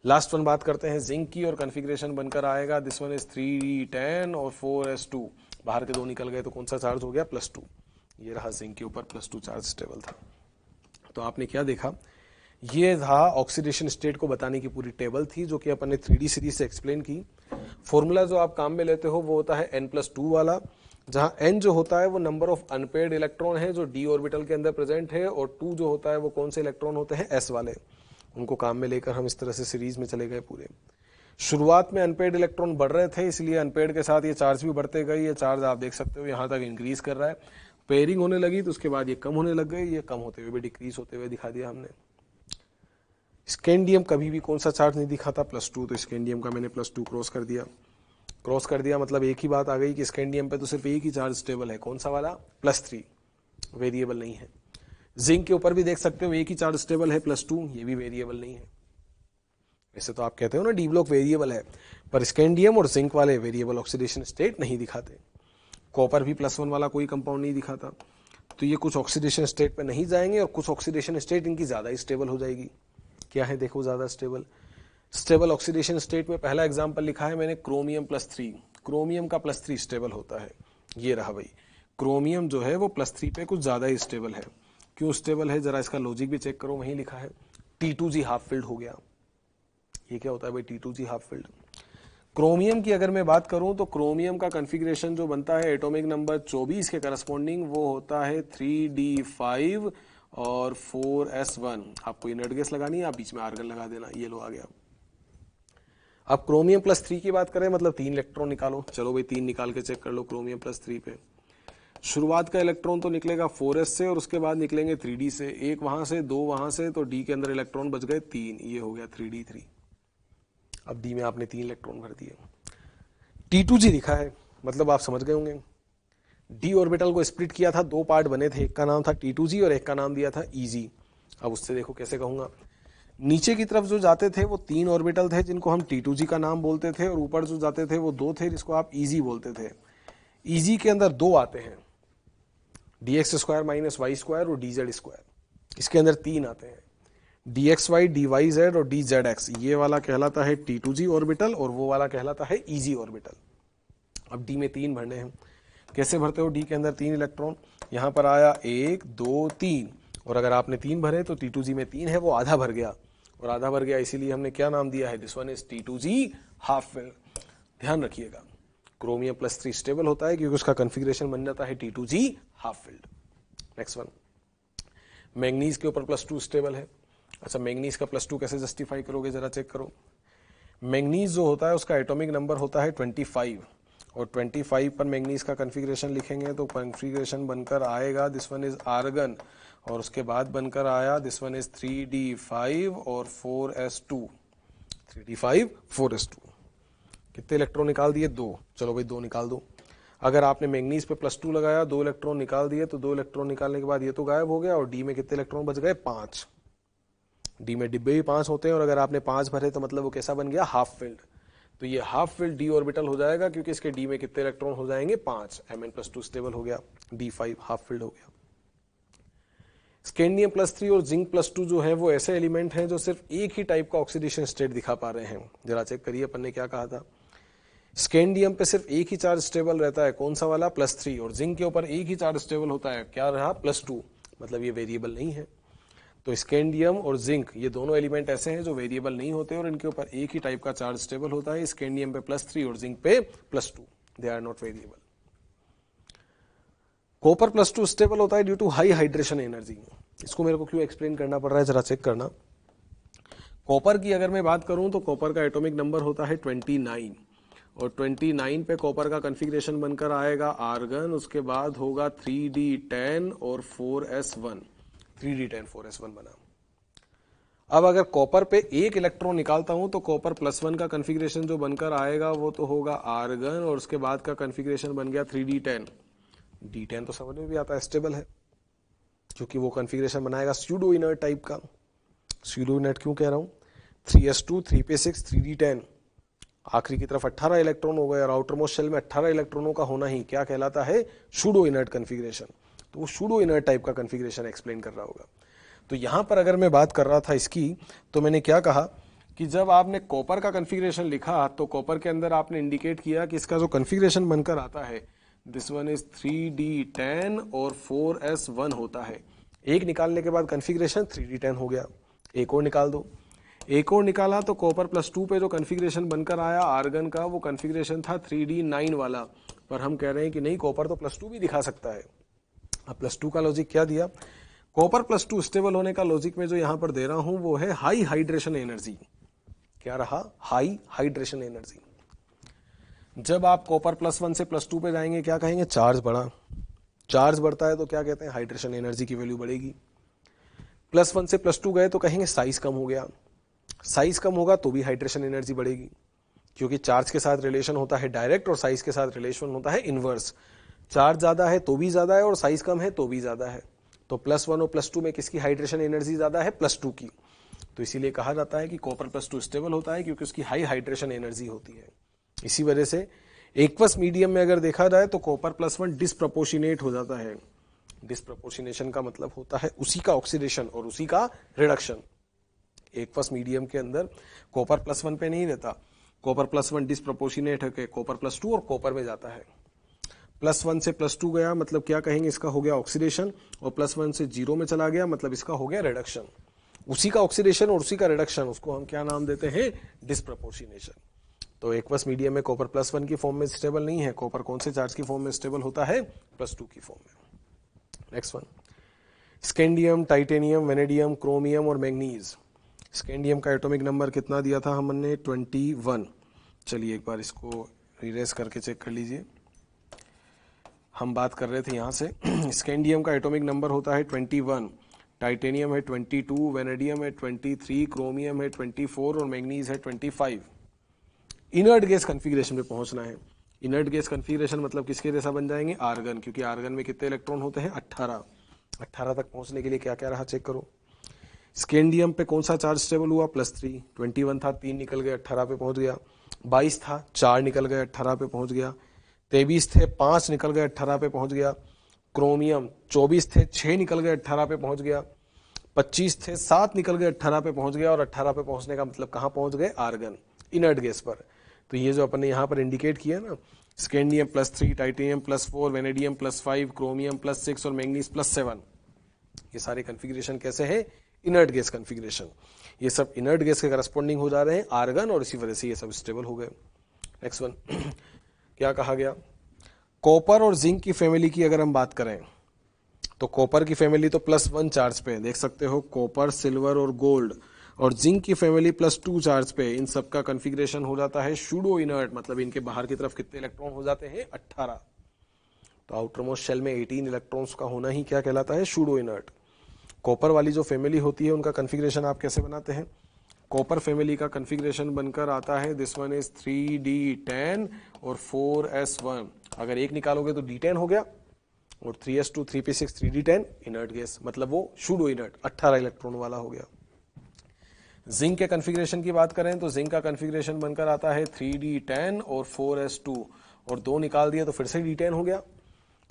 लास्ट वन बात करते हैं जिंक की, और कन्फिग्रेशन बनकर आएगा, दिस वन इज 3d10 और 4s2। बाहर के 2 निकल गए तो कौन सा चार्ज हो गया, +2। ये रहा जिंक के ऊपर +2 चार्ज स्टेबल था। तो आपने क्या देखा, ये था ऑक्सीडेशन स्टेट को बताने की पूरी टेबल थी, जो कि अपन ने 3D सीरीज से एक्सप्लेन की। फॉर्मूला जो आप काम में लेते हो वो होता है n+2 वाला, जहाँ n जो होता है वो नंबर ऑफ अनपेड इलेक्ट्रॉन है जो d ऑर्बिटल के अंदर प्रेजेंट है, और 2 जो होता है वो कौन से इलेक्ट्रॉन होते हैं, s वाले। उनको काम में लेकर हम इस तरह से सीरीज में चले गए पूरे। शुरुआत में अनपेड इलेक्ट्रॉन बढ़ रहे थे, इसलिए अनपेड के साथ ये चार्ज भी बढ़ते गए। ये चार्ज आप देख सकते हो यहाँ तक इंक्रीज कर रहा है, पेयरिंग होने लगी तो उसके बाद ये कम होने लग गए, ये कम होते हुए भी डिक्रीज होते हुए दिखा दिया हमने। स्कैंडियम कभी भी कौन सा चार्ज नहीं दिखाता, +2, तो स्कैंडियम का मैंने +2 क्रॉस कर दिया। मतलब एक ही बात आ गई कि स्कैंडियम पे तो सिर्फ एक ही चार्ज स्टेबल है, कौन सा वाला, +3, वेरिएबल नहीं है। जिंक के ऊपर भी देख सकते हो एक ही चार्ज स्टेबल है, +2, ये भी वेरिएबल नहीं है। वैसे तो आप कहते हो ना डी ब्लॉक वेरिएबल है, पर स्कैंडियम और जिंक वाले वेरिएबल ऑक्सीडेशन स्टेट नहीं दिखाते। कॉपर भी +1 वाला कोई कंपाउंड नहीं दिखाता। तो ये कुछ ऑक्सीडेशन स्टेट पे नहीं जाएंगे और कुछ ऑक्सीडेशन स्टेट इनकी ज्यादा ही स्टेबल हो जाएगी। क्या है देखो ज्यादा स्टेबल ऑक्सीडेशन स्टेट में पहला एग्जांपल लिखा है मैंने, क्रोमियम +3। क्रोमियम का +3 स्टेबल होता है, ये रहा भाई। क्रोमियम जो है वो +3 पे कुछ ज्यादा ही स्टेबल है। क्यों स्टेबल है, जरा इसका लॉजिक भी चेक करो, वहीं लिखा है। T2G हाफ फिल्ड हो गया। ये क्या होता है भाई, T2G हाफ फिल्ड। क्रोमियम की अगर मैं बात करूं तो क्रोमियम का कन्फिग्रेशन जो बनता है एटॉमिक नंबर 24 के करस्पॉन्डिंग, वो होता है 3d5 और 4s1। आपको ये नेट गैस लगानी है, आप बीच में आर्गन लगा देना, ये लो आ गया। अब क्रोमियम +3 की बात करें, मतलब 3 इलेक्ट्रॉन निकालो। चलो भाई 3 निकाल के चेक कर लो क्रोमियम +3 पे। शुरुआत का इलेक्ट्रॉन तो निकलेगा 4s से और उसके बाद निकलेंगे 3d से, 1 वहां से 2 वहां से, तो d के अंदर इलेक्ट्रॉन बच गए 3, ये हो गया 3d3। अब d में आपने 3 इलेक्ट्रॉन भर दिए। T2G लिखा है, मतलब आप समझ गए होंगे। d ऑर्बिटल को स्प्लिट किया था, 2 पार्ट बने थे, एक का नाम था T2G और एक का नाम दिया था Eg। अब उससे देखो कैसे कहूंगा, नीचे की तरफ जो जाते थे वो 3 ऑर्बिटल थे जिनको हम T2G का नाम बोलते थे, और ऊपर जो जाते थे वो 2 थे जिसको आप EG बोलते थे। EG के अंदर 2 आते हैं, dx² - y² और dz²। इसके अंदर 3 आते हैं, dxy, dyz और dzx। ये वाला कहलाता है T2G ऑर्बिटल और वो वाला कहलाता है EG ऑर्बिटल। अब D में 3 भरने हैं। कैसे भरते हो? D के अंदर 3 इलेक्ट्रॉन, यहाँ पर आया 1 2 3, और अगर आपने 3 भरे तो T2G में 3 है वो आधा भर गया, और आधा भर गया इसीलिए हमने क्या नाम दिया है? This one is T2G half filled. ध्यान रखिएगा, क्रोमियम +3 स्टेबल होता है क्योंकि उसका कन्फिग्रेशन बन जाता है T2G half filled. Next one, manganese के ऊपर +2 स्टेबल है। अच्छा, मैंगनीज का +2 कैसे जस्टिफाई करोगे, जरा चेक करो। मैंगनीज जो होता है उसका एटॉमिक नंबर होता है 25, और 25 पर मैंगनीज का कन्फिग्रेशन लिखेंगे तो कन्फिग्रेशन बनकर आएगा दिस वन इज आर्गन, और उसके बाद बनकर आया दिस वन इज 3d5 और 4s2। 3d5 4s2। कितने इलेक्ट्रॉन निकाल दिए? 2। चलो भाई 2 निकाल दो। अगर आपने मैंगनीज पे +2 लगाया, 2 इलेक्ट्रॉन निकाल दिए, तो 2 इलेक्ट्रॉन निकालने के बाद ये तो गायब हो गया, और डी में कितने इलेक्ट्रॉन बच गए? 5। डी में डिब्बे भी 5 होते हैं, और अगर आपने 5 भरे तो मतलब वो कैसा बन गया? Half filled. तो ये हाफ फिल्ड डी ऑर्बिटल हो जाएगा क्योंकि इसके डी में कितने इलेक्ट्रॉन हो जाएंगे? 5। Mn+2 स्टेबल हो गया, D5 हाफ फिल्ड हो गया। स्कैंडियम +3 और जिंक +2 जो है वो ऐसे एलिमेंट हैं जो सिर्फ एक ही टाइप का ऑक्सीडेशन स्टेट दिखा पा रहे हैं। जरा चेक करिए, अपन ने क्या कहा था? स्कैंडियम पे सिर्फ एक ही चार्ज स्टेबल रहता है, कौन सा वाला? +3, और जिंक के ऊपर एक ही चार्ज स्टेबल होता है, क्या रहा? +2। मतलब ये वेरिएबल नहीं है। तो स्कैंडियम और जिंक ये दोनों एलिमेंट ऐसे हैं जो वेरिएबल नहीं होते और इनके ऊपर एक ही टाइप का चार्ज स्टेबल होता है। स्कैंडियम पे +3 और जिंक पे +2, they are not variable. Copper +2 stable होता है due to high hydration energy. इसको मेरे को क्यों एक्सप्लेन करना पड़ रहा है, जरा चेक करना। कॉपर की अगर मैं बात करूं तो कॉपर का एटॉमिक नंबर होता है 29, और 29 पे कॉपर का कन्फिग्रेशन बनकर आएगा आर्गन, उसके बाद होगा 3d10 और 4s1। 3d10 4s1 बना। अब अगर कॉपर पे एक इलेक्ट्रॉन निकालता हूं तो कॉपर +1 का कन्फिग्रेशन जो बनकर आएगा वो तो होगा आर्गन, और उसके बाद का कन्फिग्रेशन बन गया 3d10। d10 तो समझ में भी आता है, स्टेबल है, क्योंकि वो कन्फिग्रेशन बनाएगा स्यूडो इनर्ट टाइप का। स्यूडो इनर्ट क्यों कह रहा हूं? 3s2 3 पे 6 3d10, आखिरी की तरफ 18 इलेक्ट्रॉन हो गए, और आउटर मोस्ट शेल में 18 इलेक्ट्रॉनों का होना ही क्या कहलाता है? Pseudo inert configuration. तो वो शूडो इनर्ट टाइप का कन्फिग्रेशन एक्सप्लेन कर रहा होगा। तो यहां पर अगर मैं बात कर रहा था इसकी, तो मैंने क्या कहा कि जब आपने कॉपर का कन्फिग्रेशन लिखा तो कॉपर के अंदर आपने इंडिकेट किया कि इसका जो कन्फिग्रेशन बनकर आता है दिस वन इज 3d10 और 4s1 होता है। एक निकालने के बाद कन्फिग्रेशन 3d10 हो गया, एक और निकाल दो। एक और निकाला तो कॉपर +2 पे जो कन्फिग्रेशन बनकर आया आर्गन का, वो कन्फिग्रेशन था 3d9 वाला, पर हम कह रहे हैं कि नहीं, कॉपर तो +2 भी दिखा सकता है। अब +2 का लॉजिक क्या दिया? कॉपर +2 स्टेबल होने का लॉजिक में जो यहां पर दे रहा हूं वो है हाई हाइड्रेशन एनर्जी। क्या रहा? High hydration energy. जब आप कॉपर +1 से +2 पे जाएंगे क्या कहेंगे? चार्ज बढ़ा। चार्ज बढ़ता है तो क्या कहते हैं? हाइड्रेशन एनर्जी की वैल्यू बढ़ेगी। +1 से +2 गए तो कहेंगे साइज कम हो गया। साइज कम होगा तो भी हाइड्रेशन एनर्जी बढ़ेगी, क्योंकि चार्ज के साथ रिलेशन होता है डायरेक्ट और साइज के साथ रिलेशन होता है इनवर्स। चार्ज ज्यादा है तो भी ज्यादा है, और साइज कम है तो भी ज्यादा है। तो +1 और +2 में किसकी हाइड्रेशन एनर्जी ज्यादा है? +2 की। तो इसीलिए कहा जाता है कि कॉपर +2 स्टेबल होता है क्योंकि उसकी हाई हाइड्रेशन एनर्जी होती है। इसी वजह से एक्वस मीडियम में अगर देखा जाए तो कॉपर +1 डिस्प्रपोर्शनेट हो जाता है। डिस्प्रपोर्शनेशन का मतलब होता है उसी का ऑक्सीडेशन और उसी का रिडक्शन। एक्वस मीडियम के अंदर कॉपर +1 पे नहीं रहता, कॉपर +1 डिस्प्रपोर्शनेट है, कॉपर +2 और कॉपर में जाता है। +1 से +2 गया मतलब क्या कहेंगे? इसका हो गया ऑक्सीडेशन, और +1 से 0 में चला गया मतलब इसका हो गया रिडक्शन। उसी का ऑक्सीडेशन और उसी का रिडक्शन, उसको हम क्या नाम देते हैं? डिस्प्रपोर्शनेशन। तो एक्वस मीडियम में कॉपर +1 की फॉर्म में स्टेबल नहीं है, कॉपर कौन से चार्ज की फॉर्म में स्टेबल होता है? +2 की फॉर्म में। Next one, scandium, titanium, vanadium, chromium और मैंगनीज। स्कैंडियम का एटॉमिक नंबर कितना दिया था हमने? 21। चलिए एक बार इसको रिरेज करके चेक कर लीजिए। हम बात कर रहे थे यहां से स्कैंडियम का एटॉमिक नंबर होता है 21, टाइटेनियम है 22, वेनेडियम है 23, क्रोमियम है 24 और मैंगनीज है 25। इनर्ट गैस कन्फिग्रेशन पे पहुंचना है। इनर्ट गैस कन्फिग्रेशन मतलब किसके जैसा बन जाएंगे? आर्गन, क्योंकि आर्गन में कितने इलेक्ट्रॉन होते हैं? 18। 18 तक पहुंचने के लिए क्या क्या रहा चेक करो। स्कैंडियम पे कौन सा चार्ज स्टेबल हुआ, +3, 21 था 3 निकल गया 18 पे पहुंच गया, 22 था 4 निकल गया 18 पे पहुंच गया, 23 थे 5 निकल गए 18 पे पहुंच गया, क्रोमियम 24 थे 6 निकल गए 18 पे पहुंच गया, 25 थे 7 निकल गए 18 पे पहुंच गया, और 18 पे पहुंचने का मतलब कहां पहुंच गए, आर्गन इनर्ट गैस पर। तो ये जो अपन ने यहां पर इंडिकेट किया ना, स्कैंडियम +3, टाइटेनियम +4, वेनेडियम +5, क्रोमियम +6 और मैंगनीज +7, ये सारे कॉन्फ़िगरेशन कैसे हैं, इनर्ट गैस कॉन्फ़िगरेशन। ये सब इनर्ट गैस के करस्पॉन्डिंग हो जा रहे हैं आर्गन, और इसी वजह से ये सब स्टेबल हो गए। नेक्स्ट वन क्या कहा गया, कॉपर और जिंक की फैमिली की अगर हम बात करें तो कॉपर की फैमिली तो +1 चार्ज पे, देख सकते हो कॉपर, सिल्वर और गोल्ड, और जिंक की फैमिली +2 चार्ज पे। इन सब का कॉन्फ़िगरेशन हो जाता है सूडो इनर्ट, मतलब इनके बाहर की तरफ कितने इलेक्ट्रॉन हो जाते हैं, 18। तो आउटर मोस्ट शेल में 18 इलेक्ट्रॉन्स का होना ही क्या कहलाता है, सूडो इनर्ट। कॉपर वाली जो फैमिली होती है उनका कॉन्फ़िगरेशन आप कैसे बनाते हैं, कॉपर फैमिली का कॉन्फ़िगरेशन बनकर आता है, दिस वन इज 3d10 और 4s1। अगर एक निकालोगे तो d10 हो गया, और 3s2 3p6 3d10 inert gas, मतलब वो सूडो इनर्ट 18 इलेक्ट्रॉन वाला हो गया। जिंक के कॉन्फ़िगरेशन की बात करें तो जिंक का कॉन्फ़िगरेशन बनकर आता है 3d10 और 4s2, और 2 निकाल दिया तो फिर से d10 हो गया,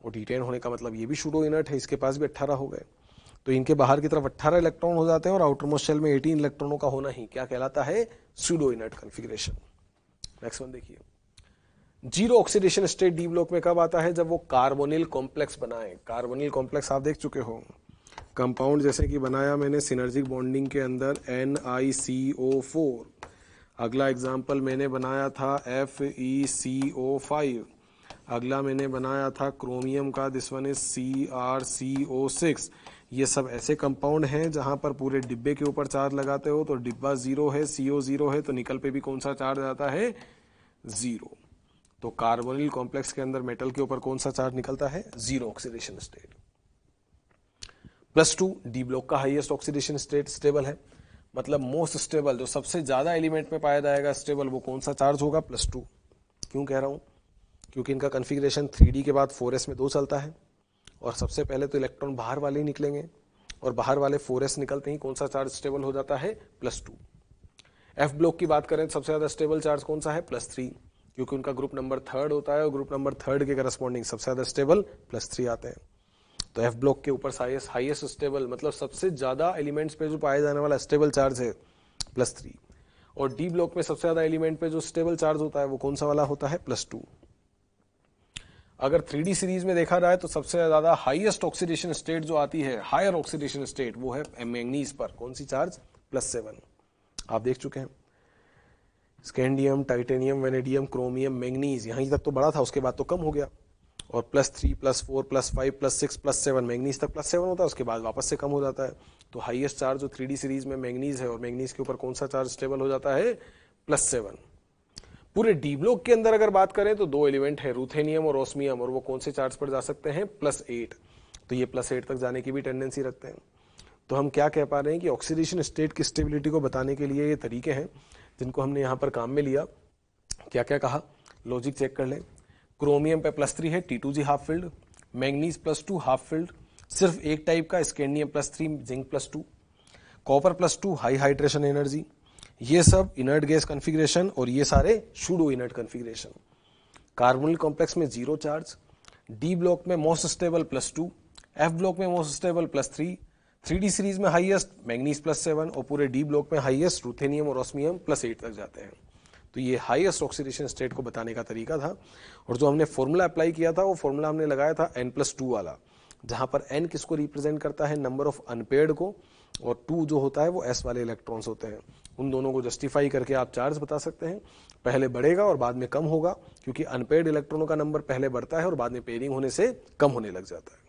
और d10 होने का मतलब ये भी सूडो इनर्ट है, इसके पास भी 18 हो गए। तो इनके बाहर की तरफ 18 इलेक्ट्रॉन हो जाते हैं, और आउटर मोस्ट शेल में 18 इलेक्ट्रॉनों का होना ही क्या कहलाता है, pseudo inert configuration. Next one देखिए, zero oxidation state d block में कब आता है, जब वो कार्बोनिल कॉम्प्लेक्स बनाए। कार्बोनिल कॉम्प्लेक्स आप देख चुके हो, कंपाउंड जैसे कि बनाया मैंने सिनर्जिक बॉन्डिंग के अंदर NiCO4, अगला एग्जाम्पल मैंने बनाया था FeCO5, अगला मैंने बनाया था क्रोमियम का, दिस वन इज CrCO6। ये सब ऐसे कंपाउंड हैं जहां पर पूरे डिब्बे के ऊपर चार्ज लगाते हो तो डिब्बा 0 है, CO 0 है, तो निकल पे भी कौन सा चार्ज आता है, 0। तो कार्बोनिल कॉम्प्लेक्स के अंदर मेटल के ऊपर कौन सा चार्ज निकलता है, 0 ऑक्सीडेशन स्टेट। +2 डी ब्लॉक का हाईएस्ट ऑक्सीडेशन स्टेट स्टेबल है, मतलब मोस्ट स्टेबल, जो सबसे ज्यादा एलिमेंट में पाया जाएगा स्टेबल, वो कौन सा चार्ज होगा, +2। क्यों कह रहा हूं, क्योंकि इनका कॉन्फ़िगरेशन 3D के बाद 4s में 2 चलता है, और सबसे पहले तो इलेक्ट्रॉन बाहर वाले ही निकलेंगे, और बाहर वाले 4s निकलते ही कौन सा चार्ज स्टेबल हो जाता है, +2। F ब्लॉक की बात करें तो सबसे ज्यादा स्टेबल चार्ज कौन सा है, +3, क्योंकि उनका ग्रुप नंबर 3 होता है, और ग्रुप नंबर 3 के करस्पॉन्डिंग सबसे ज्यादा स्टेबल +3 आते हैं। तो F ब्लॉक के ऊपर हाईएस्ट स्टेबल, मतलब सबसे ज्यादा एलिमेंट्स पे जो पाया जाने वाला स्टेबल चार्ज है, +3। और डी ब्लॉक में सबसे ज्यादा एलिमेंट पे जो स्टेबल चार्ज होता है वो कौन सा वाला होता है, +2। अगर 3D सीरीज में देखा जाए तो सबसे ज्यादा हाईएस्ट ऑक्सीडेशन स्टेट जो आती है, हायर ऑक्सीडेशन स्टेट, वो है मैंगनीज पर, कौन सी चार्ज, +7। आप देख चुके हैं scandium, titanium, vanadium, chromium, manganese, यहीं तक तो बड़ा था, उसके बाद तो कम हो गया, और +3 +4 +5 +6 +7, मैंगनीज तक +7 होता है, उसके बाद वापस से कम हो जाता है। तो हाईएस्ट चार्ज जो 3D सीरीज में मैंगनीज है, और मैंगनीज के ऊपर कौन सा चार्ज स्टेबल हो जाता है, +7। पूरे डी ब्लॉक के अंदर अगर बात करें तो 2 एलिमेंट है, रूथेनियम और ओस्मियम, और वो कौन से चार्ज पर जा सकते हैं, +8। तो ये +8 तक जाने की भी टेंडेंसी रखते हैं। तो हम क्या कह पा रहे हैं कि ऑक्सीडेशन स्टेट की स्टेबिलिटी को बताने के लिए ये तरीके हैं जिनको हमने यहाँ पर काम में लिया। क्या क्या कहा, लॉजिक चेक कर लें। क्रोमियम पे +3 है, T2G half filled, manganese +2 half filled, सिर्फ एक टाइप का, scandium +3, zinc +2, copper +2 high hydration energy, ये सब इनर्ट गैस कॉन्फ़िगरेशन, और ये सारे pseudo inert configuration. Carbonyl complex में 0 चार्ज, डी ब्लॉक में मोस्ट स्टेबल +2, F ब्लॉक में मोस्ट स्टेबल +3, 3D सीरीज में हाईएस्ट मैंगनीज +7, और पूरे डी ब्लॉक में हाईएस्ट रूथेनियम और ऑस्मियम +8 तक जाते हैं। तो ये हाईएस्ट ऑक्सीडेशन स्टेट को बताने का तरीका था। और जो हमने फॉर्मूला अप्लाई किया था वो फॉर्मूला हमने लगाया था n+2 वाला, जहां पर n किसको रिप्रेजेंट करता है, नंबर ऑफ अनपेयर्ड को, और 2 जो होता है वो s वाले इलेक्ट्रॉन्स होते हैं। उन दोनों को जस्टिफाई करके आप चार्ज बता सकते हैं, पहले बढ़ेगा और बाद में कम होगा, क्योंकि अनपेयर्ड इलेक्ट्रॉनों का नंबर पहले बढ़ता है और बाद में पेयरिंग होने से कम होने लग जाता है।